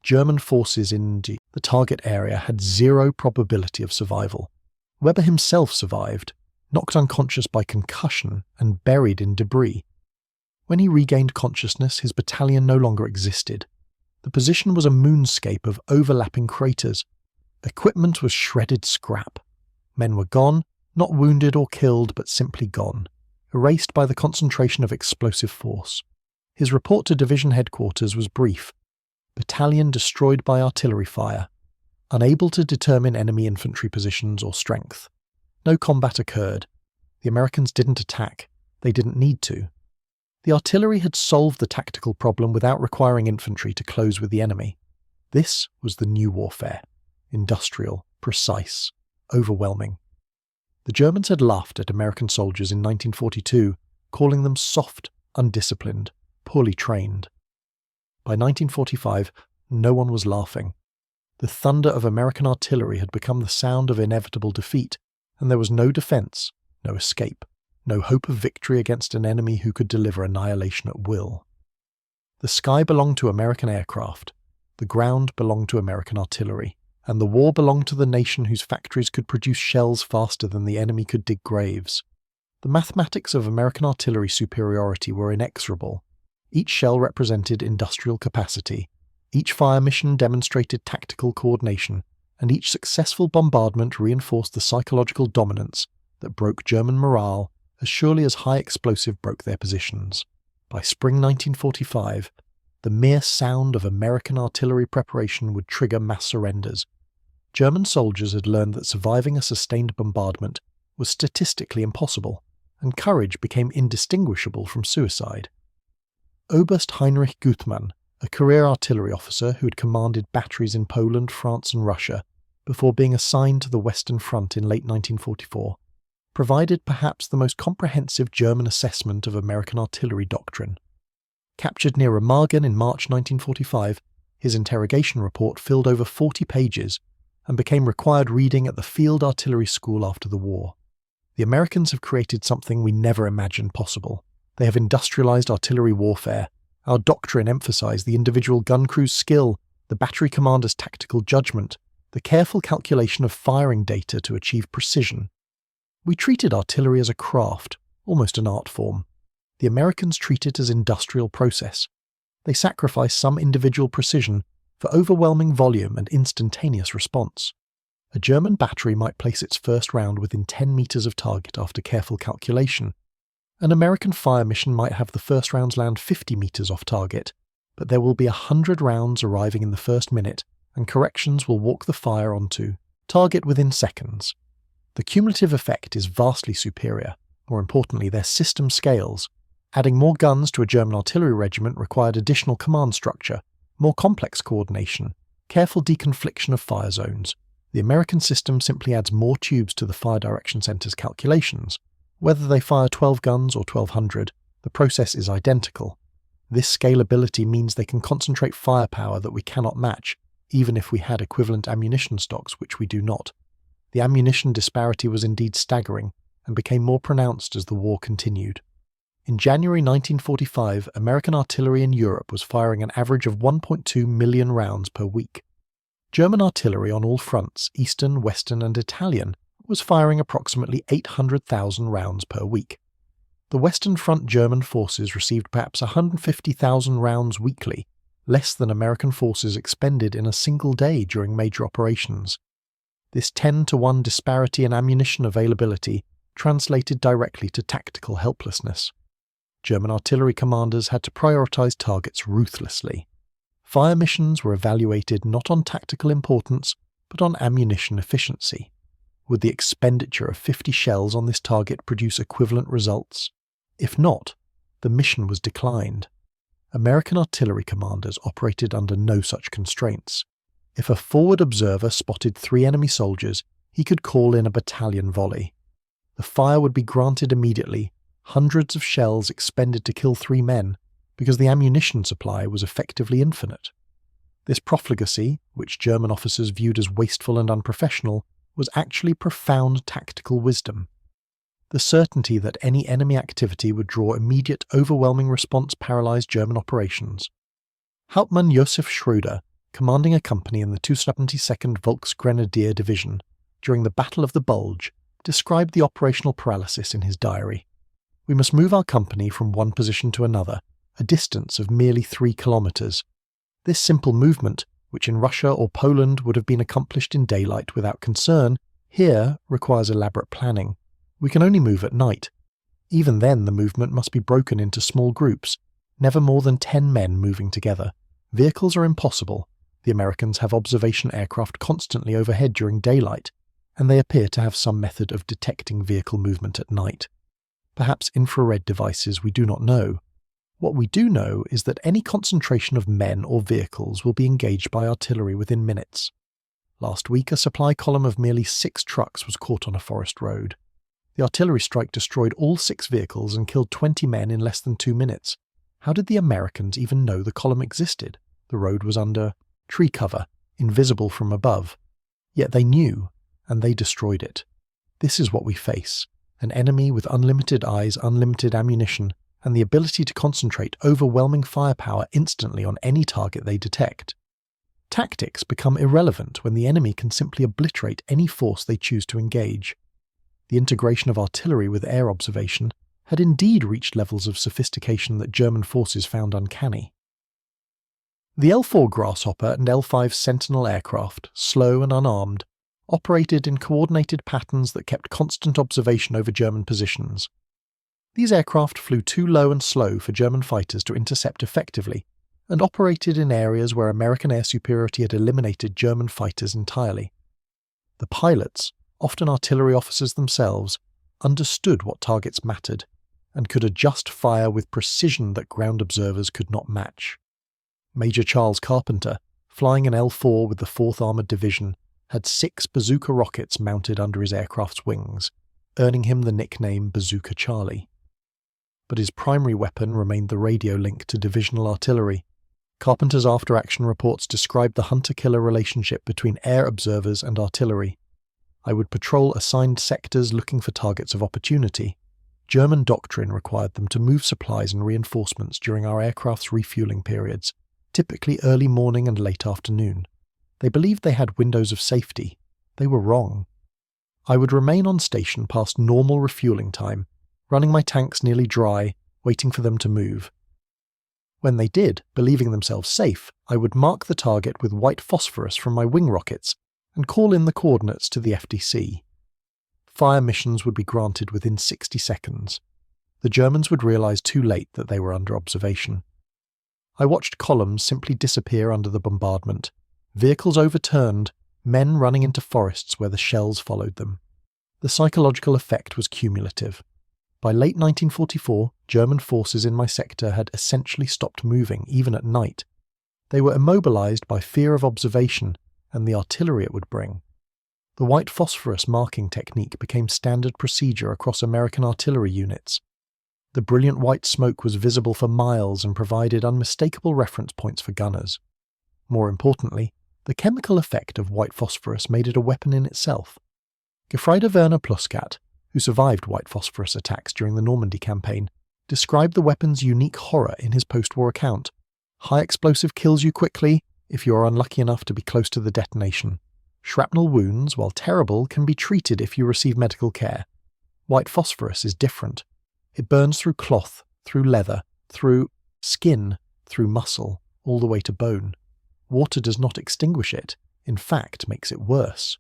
German forces in the target area had zero probability of survival. Weber himself survived, knocked unconscious by concussion and buried in debris. When he regained consciousness, his battalion no longer existed. The position was a moonscape of overlapping craters. Equipment was shredded scrap. Men were gone, not wounded or killed, but simply gone, erased by the concentration of explosive force. His report to division headquarters was brief. Battalion destroyed by artillery fire. Unable to determine enemy infantry positions or strength. No combat occurred. The Americans didn't attack. They didn't need to. The artillery had solved the tactical problem without requiring infantry to close with the enemy. This was the new warfare. Industrial, precise, overwhelming. The Germans had laughed at American soldiers in 1942, calling them soft, undisciplined, poorly trained. By 1945, no one was laughing. The thunder of American artillery had become the sound of inevitable defeat, and there was no defense, no escape, no hope of victory against an enemy who could deliver annihilation at will. The sky belonged to American aircraft, the ground belonged to American artillery, and the war belonged to the nation whose factories could produce shells faster than the enemy could dig graves. The mathematics of American artillery superiority were inexorable. Each shell represented industrial capacity, each fire mission demonstrated tactical coordination, and each successful bombardment reinforced the psychological dominance that broke German morale as surely as high explosive broke their positions. By spring 1945, the mere sound of American artillery preparation would trigger mass surrenders. German soldiers had learned that surviving a sustained bombardment was statistically impossible, and courage became indistinguishable from suicide. Oberst Heinrich Guthmann, a career artillery officer who had commanded batteries in Poland, France and Russia before being assigned to the Western Front in late 1944, provided perhaps the most comprehensive German assessment of American artillery doctrine. Captured near Remagen in March 1945, his interrogation report filled over 40 pages and became required reading at the Field Artillery School after the war. The Americans have created something we never imagined possible. They have industrialized artillery warfare. Our doctrine emphasized the individual gun crew's skill, the battery commander's tactical judgment, the careful calculation of firing data to achieve precision. We treated artillery as a craft, almost an art form. The Americans treat it as industrial process. They sacrifice some individual precision for overwhelming volume and instantaneous response. A German battery might place its first round within 10 meters of target after careful calculation. An American fire mission might have the first rounds land 50 meters off target, but there will be 100 rounds arriving in the first minute, and corrections will walk the fire onto target within seconds. The cumulative effect is vastly superior. More importantly, their system scales. Adding more guns to a German artillery regiment required additional command structure, more complex coordination, careful deconfliction of fire zones. The American system simply adds more tubes to the fire direction center's calculations. Whether they fire 12 guns or 1,200, the process is identical. This scalability means they can concentrate firepower that we cannot match, even if we had equivalent ammunition stocks, which we do not. The ammunition disparity was indeed staggering, and became more pronounced as the war continued. In January 1945, American artillery in Europe was firing an average of 1.2 million rounds per week. German artillery on all fronts, Eastern, Western and Italian, was firing approximately 800,000 rounds per week. The Western Front German forces received perhaps 150,000 rounds weekly, less than American forces expended in a single day during major operations. This 10-to-1 disparity in ammunition availability translated directly to tactical helplessness. German artillery commanders had to prioritize targets ruthlessly. Fire missions were evaluated not on tactical importance, but on ammunition efficiency. Would the expenditure of 50 shells on this target produce equivalent results? If not, the mission was declined. American artillery commanders operated under no such constraints. If a forward observer spotted 3 enemy soldiers, he could call in a battalion volley. The fire would be granted immediately, hundreds of shells expended to kill 3 men, because the ammunition supply was effectively infinite. This profligacy, which German officers viewed as wasteful and unprofessional, was actually profound tactical wisdom. The certainty that any enemy activity would draw immediate, overwhelming response paralyzed German operations. Hauptmann Josef Schröder, commanding a company in the 272nd Volksgrenadier Division during the Battle of the Bulge, described the operational paralysis in his diary. "We must move our company from one position to another, a distance of merely 3 kilometers. This simple movement, which in Russia or Poland would have been accomplished in daylight without concern, here requires elaborate planning. We can only move at night. Even then the movement must be broken into small groups, never more than 10 men moving together. Vehicles are impossible. The Americans have observation aircraft constantly overhead during daylight, and they appear to have some method of detecting vehicle movement at night. Perhaps infrared devices, we do not know. What we do know is that any concentration of men or vehicles will be engaged by artillery within minutes. Last week, a supply column of merely 6 trucks was caught on a forest road. The artillery strike destroyed all 6 vehicles and killed 20 men in less than 2 minutes. How did the Americans even know the column existed? The road was under tree cover, invisible from above. Yet they knew, and they destroyed it. This is what we face: an enemy with unlimited eyes, unlimited ammunition, and the ability to concentrate overwhelming firepower instantly on any target they detect. Tactics become irrelevant when the enemy can simply obliterate any force they choose to engage. The integration of artillery with air observation had indeed reached levels of sophistication that German forces found uncanny. The L-4 Grasshopper and L-5 Sentinel aircraft, slow and unarmed, operated in coordinated patterns that kept constant observation over German positions. These aircraft flew too low and slow for German fighters to intercept effectively, and operated in areas where American air superiority had eliminated German fighters entirely. The pilots, often artillery officers themselves, understood what targets mattered, and could adjust fire with precision that ground observers could not match. Major Charles Carpenter, flying an L-4 with the 4th Armoured Division, had 6 bazooka rockets mounted under his aircraft's wings, earning him the nickname Bazooka Charlie. But his primary weapon remained the radio link to divisional artillery. Carpenter's after-action reports described the hunter-killer relationship between air observers and artillery. "I would patrol assigned sectors looking for targets of opportunity. German doctrine required them to move supplies and reinforcements during our aircraft's refueling periods, typically early morning and late afternoon. They believed they had windows of safety. They were wrong. I would remain on station past normal refueling time, running my tanks nearly dry, waiting for them to move. When they did, believing themselves safe, I would mark the target with white phosphorus from my wing rockets and call in the coordinates to the FDC. Fire missions would be granted within 60 seconds. The Germans would realize too late that they were under observation. I watched columns simply disappear under the bombardment, vehicles overturned, men running into forests where the shells followed them. The psychological effect was cumulative. By late 1944, German forces in my sector had essentially stopped moving, even at night. They were immobilized by fear of observation and the artillery it would bring. The white phosphorus marking technique became standard procedure across American artillery units. The brilliant white smoke was visible for miles and provided unmistakable reference points for gunners. More importantly, the chemical effect of white phosphorus made it a weapon in itself. Gefreiter Werner Pluskat, who survived white phosphorus attacks during the Normandy campaign, described the weapon's unique horror in his post-war account. High explosive kills you quickly if you are unlucky enough to be close to the detonation. Shrapnel wounds, while terrible, can be treated if you receive medical care. White phosphorus is different. It burns through cloth, through leather, through skin, through muscle, all the way to bone. Water does not extinguish it, in fact makes it worse.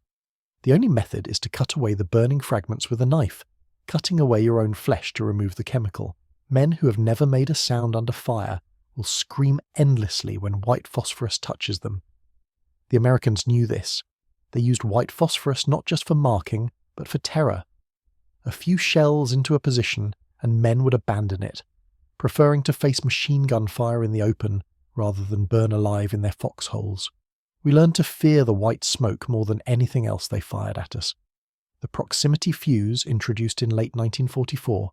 The only method is to cut away the burning fragments with a knife, cutting away your own flesh to remove the chemical. Men who have never made a sound under fire will scream endlessly when white phosphorus touches them. The Americans knew this. They used white phosphorus not just for marking, but for terror. A few shells into a position, and men would abandon it, preferring to face machine gun fire in the open rather than burn alive in their foxholes. We learned to fear the white smoke more than anything else they fired at us. The proximity fuse, introduced in late 1944,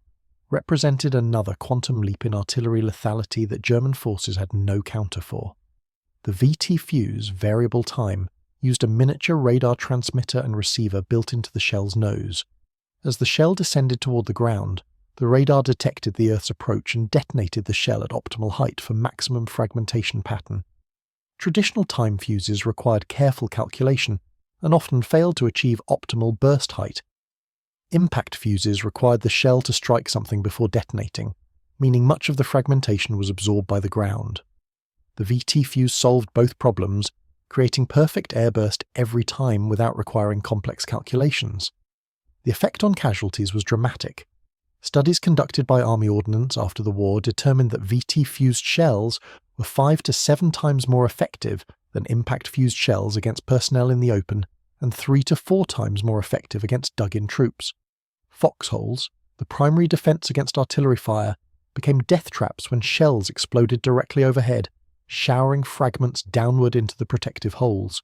represented another quantum leap in artillery lethality that German forces had no counter for. The VT fuse, variable time, used a miniature radar transmitter and receiver built into the shell's nose. As the shell descended toward the ground, the radar detected the Earth's approach and detonated the shell at optimal height for maximum fragmentation pattern. Traditional time fuses required careful calculation and often failed to achieve optimal burst height. Impact fuses required the shell to strike something before detonating, meaning much of the fragmentation was absorbed by the ground. The VT fuse solved both problems, creating perfect airburst every time without requiring complex calculations. The effect on casualties was dramatic. Studies conducted by Army Ordnance after the war determined that VT-fused shells were 5 to 7 times more effective than impact-fused shells against personnel in the open and 3 to 4 times more effective against dug-in troops. Foxholes, the primary defence against artillery fire, became death traps when shells exploded directly overhead, showering fragments downward into the protective holes.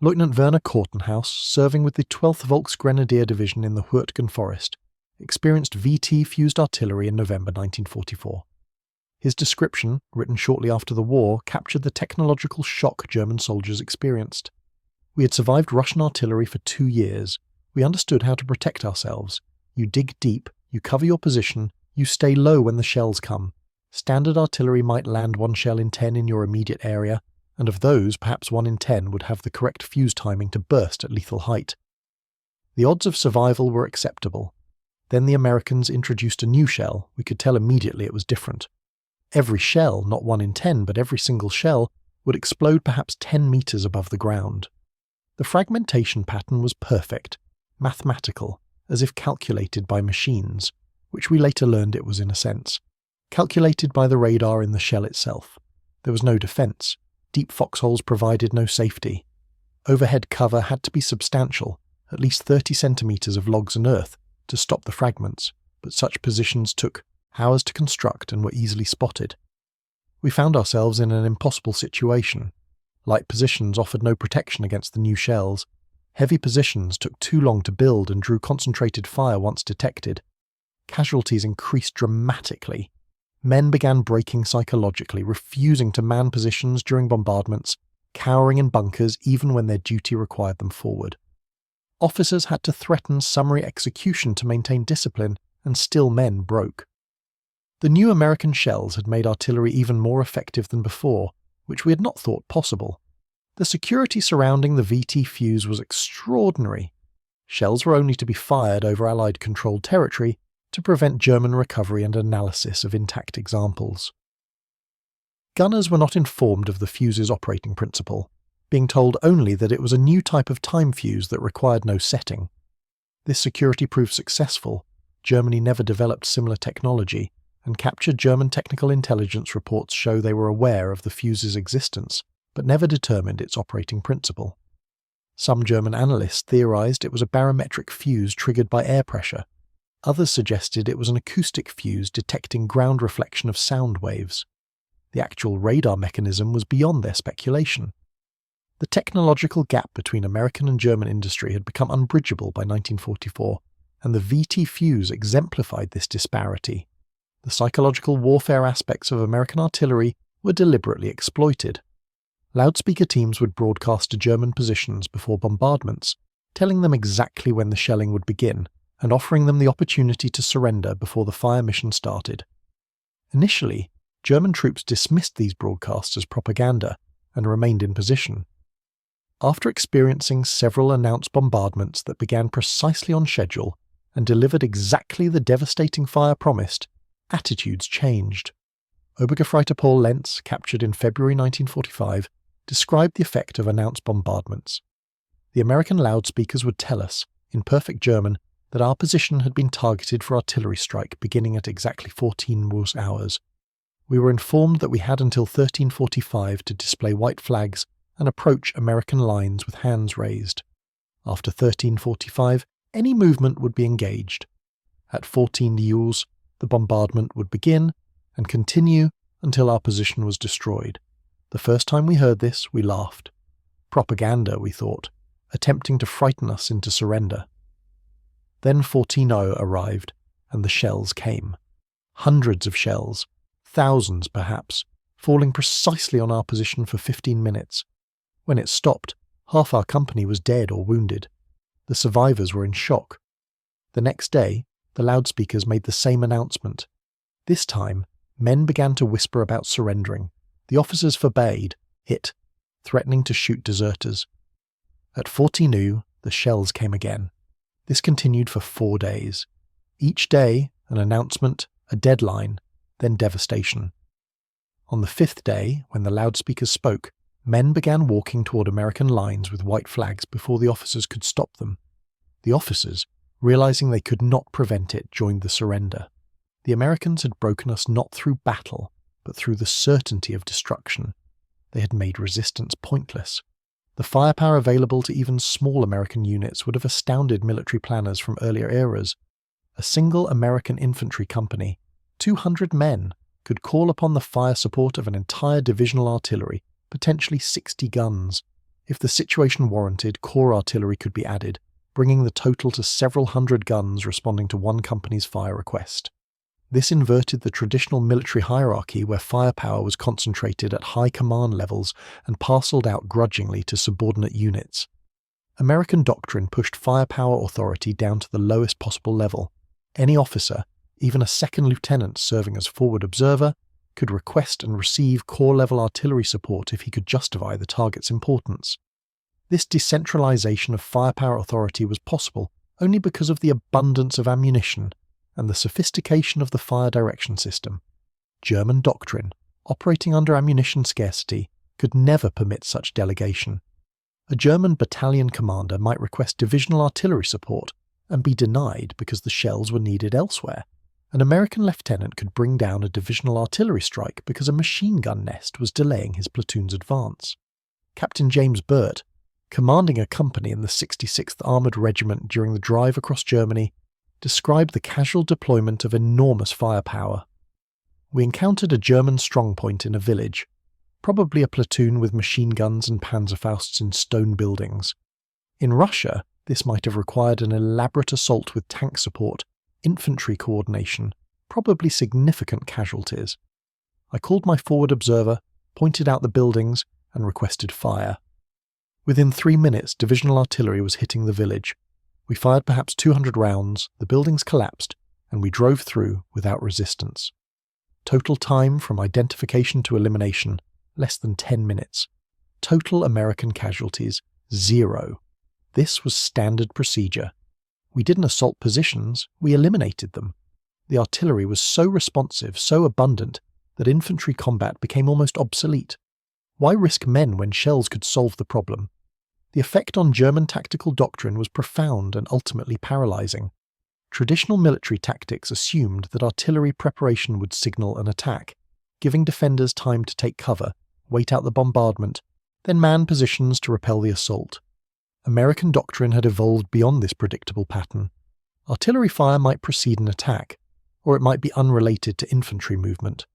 Lieutenant Werner Kortenhaus, serving with the 12th Volksgrenadier Division in the Hürtgen Forest, experienced VT-fused artillery in November 1944. His description, written shortly after the war, captured the technological shock German soldiers experienced. We had survived Russian artillery for 2 years. We understood how to protect ourselves. You dig deep, you cover your position, you stay low when the shells come. Standard artillery might land 1 shell in 10 in your immediate area, and of those, perhaps 1 in 10 would have the correct fuse timing to burst at lethal height. The odds of survival were acceptable. Then the Americans introduced a new shell. We could tell immediately it was different. Every shell, not 1 in 10, but every single shell, would explode perhaps 10 meters above the ground. The fragmentation pattern was perfect, mathematical, as if calculated by machines, which we later learned it was in a sense. Calculated by the radar in the shell itself. There was no defense. Deep foxholes provided no safety. Overhead cover had to be substantial, at least 30 centimeters of logs and earth, to stop the fragments, but such positions took hours to construct and were easily spotted. We found ourselves in an impossible situation. Light positions offered no protection against the new shells. Heavy positions took too long to build and drew concentrated fire once detected. Casualties increased dramatically. Men began breaking psychologically, refusing to man positions during bombardments, cowering in bunkers even when their duty required them forward. Officers had to threaten summary execution to maintain discipline, and still men broke. The new American shells had made artillery even more effective than before, which we had not thought possible. The security surrounding the VT fuse was extraordinary. Shells were only to be fired over Allied-controlled territory to prevent German recovery and analysis of intact examples. Gunners were not informed of the fuse's operating principle, being told only that it was a new type of time fuse that required no setting. This security proved successful. Germany never developed similar technology, and captured German technical intelligence reports show they were aware of the fuse's existence, but never determined its operating principle. Some German analysts theorized it was a barometric fuse triggered by air pressure. Others suggested it was an acoustic fuse detecting ground reflection of sound waves. The actual radar mechanism was beyond their speculation. The technological gap between American and German industry had become unbridgeable by 1944, and the VT fuse exemplified this disparity. The psychological warfare aspects of American artillery were deliberately exploited. Loudspeaker teams would broadcast to German positions before bombardments, telling them exactly when the shelling would begin, and offering them the opportunity to surrender before the fire mission started. Initially, German troops dismissed these broadcasts as propaganda and remained in position. After experiencing several announced bombardments that began precisely on schedule and delivered exactly the devastating fire promised, attitudes changed. Obergefreiter Paul Lentz, captured in February 1945, described the effect of announced bombardments. The American loudspeakers would tell us, in perfect German, that our position had been targeted for artillery strike beginning at exactly 14 hours. We were informed that we had until 13:45 to display white flags and approach American lines with hands raised. After 13:45, any movement would be engaged. At 14 joules, the bombardment would begin and continue until our position was destroyed. The first time we heard this, we laughed. Propaganda, we thought, attempting to frighten us into surrender. Then 14:00 arrived, and the shells came. Hundreds of shells, thousands perhaps, falling precisely on our position for 15 minutes. When it stopped, half our company was dead or wounded. The survivors were in shock. The next day, the loudspeakers made the same announcement. This time, men began to whisper about surrendering. The officers forbade it, threatening to shoot deserters. At 14:00, the shells came again. This continued for 4 days. Each day, an announcement, a deadline, then devastation. On the 5th day, when the loudspeakers spoke, men began walking toward American lines with white flags before the officers could stop them. The officers, realizing they could not prevent it, joined the surrender. The Americans had broken us not through battle, but through the certainty of destruction. They had made resistance pointless. The firepower available to even small American units would have astounded military planners from earlier eras. A single American infantry company, 200 men, could call upon the fire support of an entire divisional artillery, potentially 60 guns. If the situation warranted, corps artillery could be added, bringing the total to several hundred guns responding to one company's fire request. This inverted the traditional military hierarchy where firepower was concentrated at high command levels and parceled out grudgingly to subordinate units. American doctrine pushed firepower authority down to the lowest possible level. Any officer, even a second lieutenant serving as forward observer, could request and receive corps-level artillery support if he could justify the target's importance. This decentralization of firepower authority was possible only because of the abundance of ammunition and the sophistication of the fire direction system. German doctrine, operating under ammunition scarcity, could never permit such delegation. A German battalion commander might request divisional artillery support and be denied because the shells were needed elsewhere. An American lieutenant could bring down a divisional artillery strike because a machine gun nest was delaying his platoon's advance. Captain James Burt, commanding a company in the 66th Armoured Regiment during the drive across Germany, described the casual deployment of enormous firepower. We encountered a German strongpoint in a village, probably a platoon with machine guns and Panzerfausts in stone buildings. In Russia, this might have required an elaborate assault with tank support, infantry coordination, probably significant casualties. I called my forward observer, pointed out the buildings, and requested fire. Within 3 minutes, divisional artillery was hitting the village. We fired perhaps 200 rounds, the buildings collapsed, and we drove through without resistance. Total time from identification to elimination, less than 10 minutes. Total American casualties, 0. This was standard procedure. We didn't assault positions, we eliminated them. The artillery was so responsive, so abundant, that infantry combat became almost obsolete. Why risk men when shells could solve the problem? The effect on German tactical doctrine was profound and ultimately paralyzing. Traditional military tactics assumed that artillery preparation would signal an attack, giving defenders time to take cover, wait out the bombardment, then man positions to repel the assault. American doctrine had evolved beyond this predictable pattern. Artillery fire might precede an attack, or it might be unrelated to infantry movement.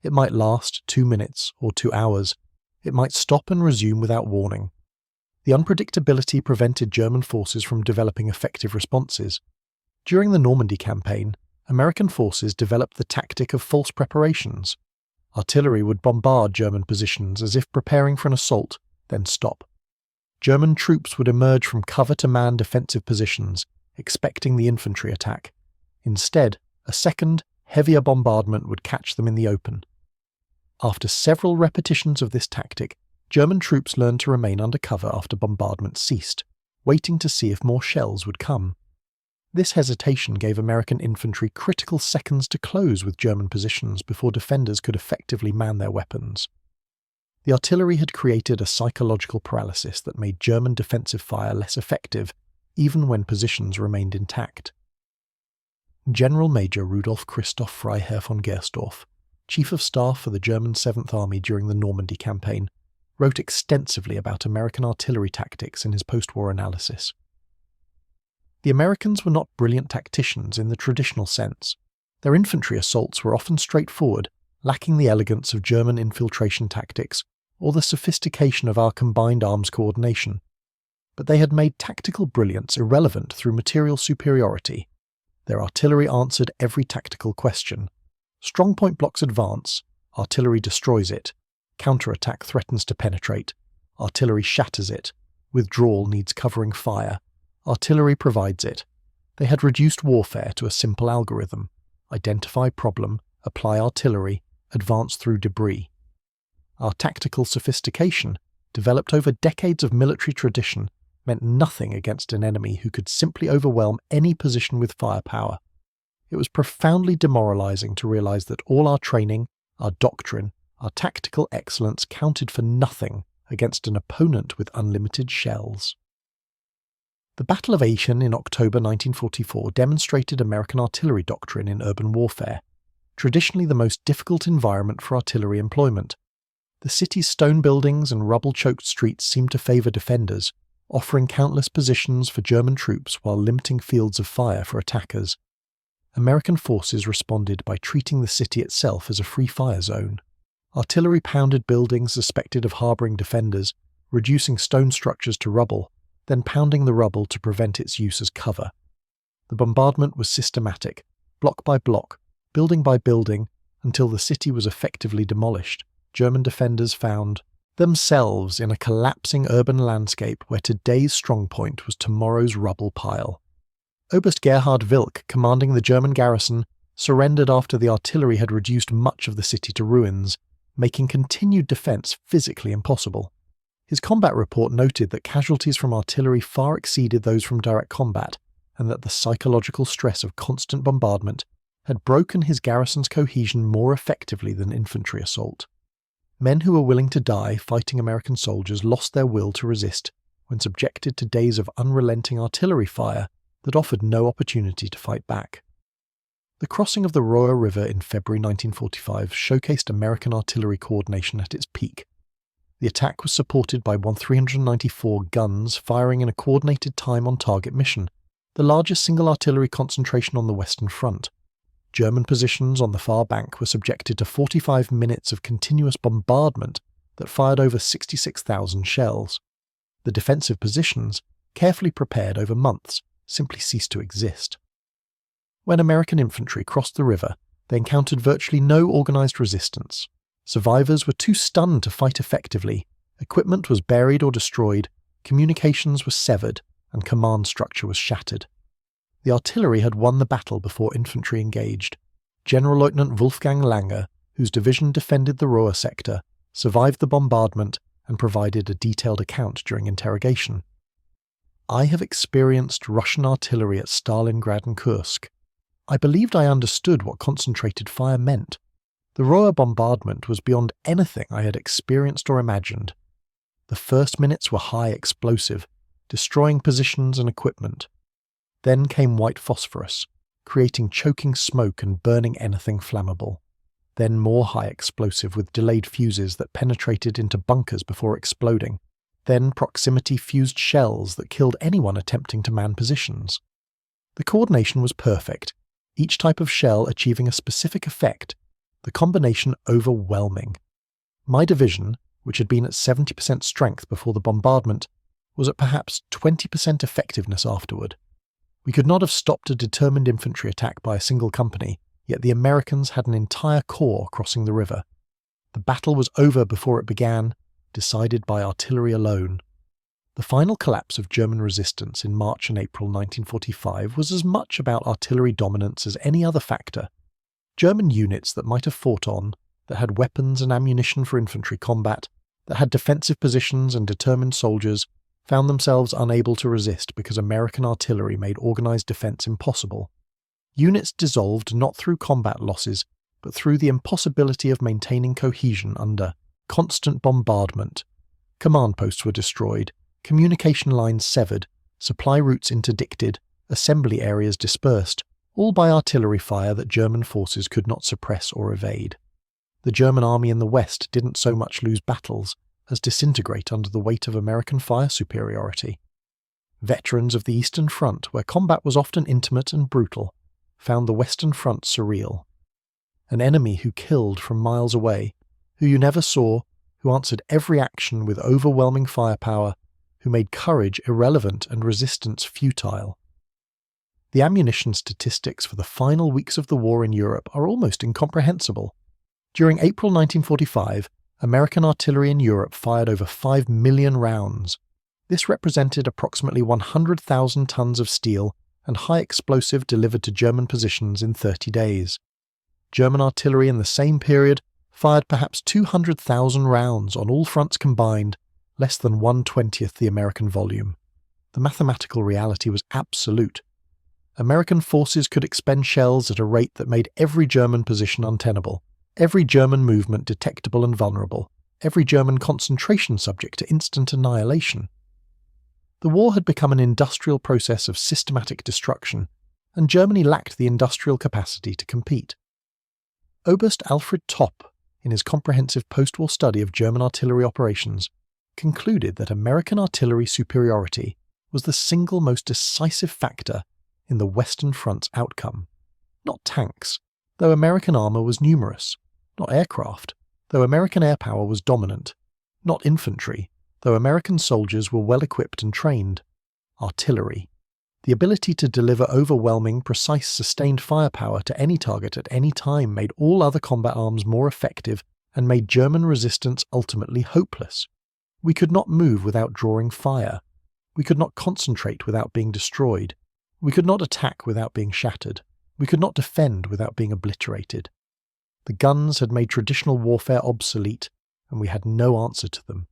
It might last 2 minutes or 2 hours. It might stop and resume without warning. The unpredictability prevented German forces from developing effective responses. During the Normandy campaign, American forces developed the tactic of false preparations. Artillery would bombard German positions as if preparing for an assault, then stop. German troops would emerge from cover to man defensive positions, expecting the infantry attack. Instead, a second, heavier bombardment would catch them in the open. After several repetitions of this tactic, German troops learned to remain under cover after bombardment ceased, waiting to see if more shells would come. This hesitation gave American infantry critical seconds to close with German positions before defenders could effectively man their weapons. The artillery had created a psychological paralysis that made German defensive fire less effective, even when positions remained intact. General Major Rudolf Christoph Freiherr von Gersdorff, Chief of Staff for the German 7th Army during the Normandy campaign, wrote extensively about American artillery tactics in his post-war analysis. The Americans were not brilliant tacticians in the traditional sense. Their infantry assaults were often straightforward, lacking the elegance of German infiltration tactics or the sophistication of our combined arms coordination. But they had made tactical brilliance irrelevant through material superiority. Their artillery answered every tactical question. Strongpoint blocks advance, artillery destroys it. Counterattack threatens to penetrate, artillery shatters it. Withdrawal needs covering fire, artillery provides it. They had reduced warfare to a simple algorithm: identify problem, apply artillery, advance through debris. Our tactical sophistication, developed over decades of military tradition, meant nothing against an enemy who could simply overwhelm any position with firepower. It was profoundly demoralizing to realize that all our training, our doctrine, our tactical excellence counted for nothing against an opponent with unlimited shells. The Battle of Aachen in October 1944 demonstrated American artillery doctrine in urban warfare, traditionally the most difficult environment for artillery employment. The city's stone buildings and rubble-choked streets seemed to favor defenders, offering countless positions for German troops while limiting fields of fire for attackers. American forces responded by treating the city itself as a free fire zone. Artillery pounded buildings suspected of harboring defenders, reducing stone structures to rubble, then pounding the rubble to prevent its use as cover. The bombardment was systematic, block by block, building by building, until the city was effectively demolished. German defenders found themselves in a collapsing urban landscape where today's strongpoint was tomorrow's rubble pile. Oberst Gerhard Wilk, commanding the German garrison, surrendered after the artillery had reduced much of the city to ruins, making continued defense physically impossible. His combat report noted that casualties from artillery far exceeded those from direct combat, and that the psychological stress of constant bombardment had broken his garrison's cohesion more effectively than infantry assault. Men who were willing to die fighting American soldiers lost their will to resist when subjected to days of unrelenting artillery fire that offered no opportunity to fight back. The crossing of the Roer River in February 1945 showcased American artillery coordination at its peak. The attack was supported by 394 guns firing in a coordinated time-on-target mission, the largest single artillery concentration on the Western Front. German positions on the far bank were subjected to 45 minutes of continuous bombardment that fired over 66,000 shells. The defensive positions, carefully prepared over months, simply ceased to exist. When American infantry crossed the river, they encountered virtually no organized resistance. Survivors were too stunned to fight effectively, equipment was buried or destroyed, communications were severed, and command structure was shattered. The artillery had won the battle before infantry engaged. Generalleutnant Wolfgang Lange, whose division defended the Ruhr sector, survived the bombardment and provided a detailed account during interrogation. "I have experienced Russian artillery at Stalingrad and Kursk. I believed I understood what concentrated fire meant. The Ruhr bombardment was beyond anything I had experienced or imagined. The first minutes were high explosive, destroying positions and equipment. Then came white phosphorus, creating choking smoke and burning anything flammable. Then more high explosive with delayed fuses that penetrated into bunkers before exploding. Then proximity-fused shells that killed anyone attempting to man positions. The coordination was perfect, each type of shell achieving a specific effect, the combination overwhelming. My division, which had been at 70% strength before the bombardment, was at perhaps 20% effectiveness afterward. We could not have stopped a determined infantry attack by a single company, yet the Americans had an entire corps crossing the river. The battle was over before it began, decided by artillery alone. The final collapse of German resistance in March and April 1945 was as much about artillery dominance as any other factor. German units that might have fought on, that had weapons and ammunition for infantry combat, that had defensive positions and determined soldiers, found themselves unable to resist because American artillery made organized defense impossible. Units dissolved not through combat losses, but through the impossibility of maintaining cohesion under constant bombardment. Command posts were destroyed, communication lines severed, supply routes interdicted, assembly areas dispersed, all by artillery fire that German forces could not suppress or evade. The German army in the West didn't so much lose battles as disintegrate under the weight of American fire superiority. Veterans of the Eastern Front, where combat was often intimate and brutal, found the Western Front surreal. An enemy who killed from miles away, who you never saw, who answered every action with overwhelming firepower, who made courage irrelevant and resistance futile. The ammunition statistics for the final weeks of the war in Europe are almost incomprehensible. During April 1945, American artillery in Europe fired over 5 million rounds. This represented approximately 100,000 tons of steel and high explosive delivered to German positions in 30 days. German artillery in the same period fired perhaps 200,000 rounds on all fronts combined, less than 1/20th the American volume. The mathematical reality was absolute. American forces could expend shells at a rate that made every German position untenable, every German movement detectable and vulnerable, every German concentration subject to instant annihilation. The war had become an industrial process of systematic destruction, and Germany lacked the industrial capacity to compete. Oberst Alfred Topp, in his comprehensive post-war study of German artillery operations, concluded that American artillery superiority was the single most decisive factor in the Western Front's outcome. Not tanks, though American armour was numerous; not aircraft, though American air power was dominant; not infantry, though American soldiers were well equipped and trained. Artillery. The ability to deliver overwhelming, precise, sustained firepower to any target at any time made all other combat arms more effective and made German resistance ultimately hopeless. We could not move without drawing fire. We could not concentrate without being destroyed. We could not attack without being shattered. We could not defend without being obliterated. The guns had made traditional warfare obsolete, and we had no answer to them.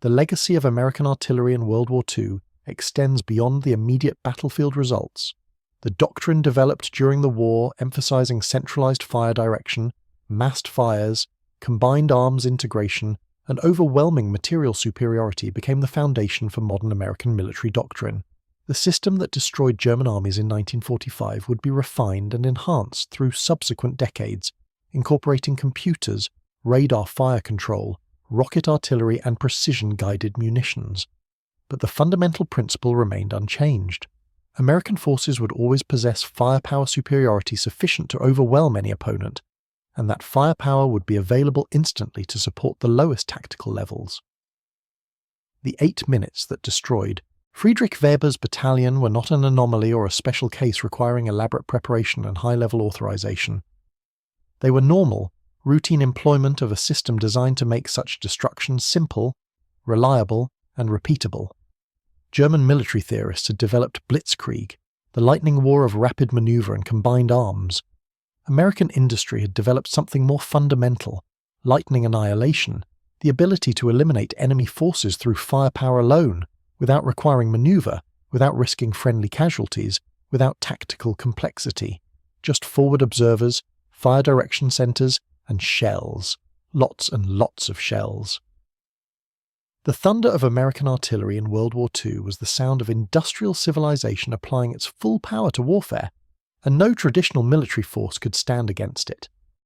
The legacy of American artillery in World War II extends beyond the immediate battlefield results. The doctrine developed during the war, emphasizing centralized fire direction, massed fires, combined arms integration, and overwhelming material superiority, became the foundation for modern American military doctrine. The system that destroyed German armies in 1945 would be refined and enhanced through subsequent decades, incorporating computers, radar fire control, rocket artillery, and precision-guided munitions. But the fundamental principle remained unchanged. American forces would always possess firepower superiority sufficient to overwhelm any opponent, and that firepower would be available instantly to support the lowest tactical levels. The 8 minutes that destroyed Friedrich Weber's battalion were not an anomaly or a special case requiring elaborate preparation and high-level authorization. They were normal, routine employment of a system designed to make such destruction simple, reliable, and repeatable. German military theorists had developed blitzkrieg, the lightning war of rapid maneuver and combined arms. American industry had developed something more fundamental, lightning annihilation, the ability to eliminate enemy forces through firepower alone, without requiring maneuver, without risking friendly casualties, without tactical complexity. Just forward observers, fire direction centers, and shells. Lots and lots of shells. The thunder of American artillery in World War II was the sound of industrial civilization applying its full power to warfare, and no traditional military force could stand against it.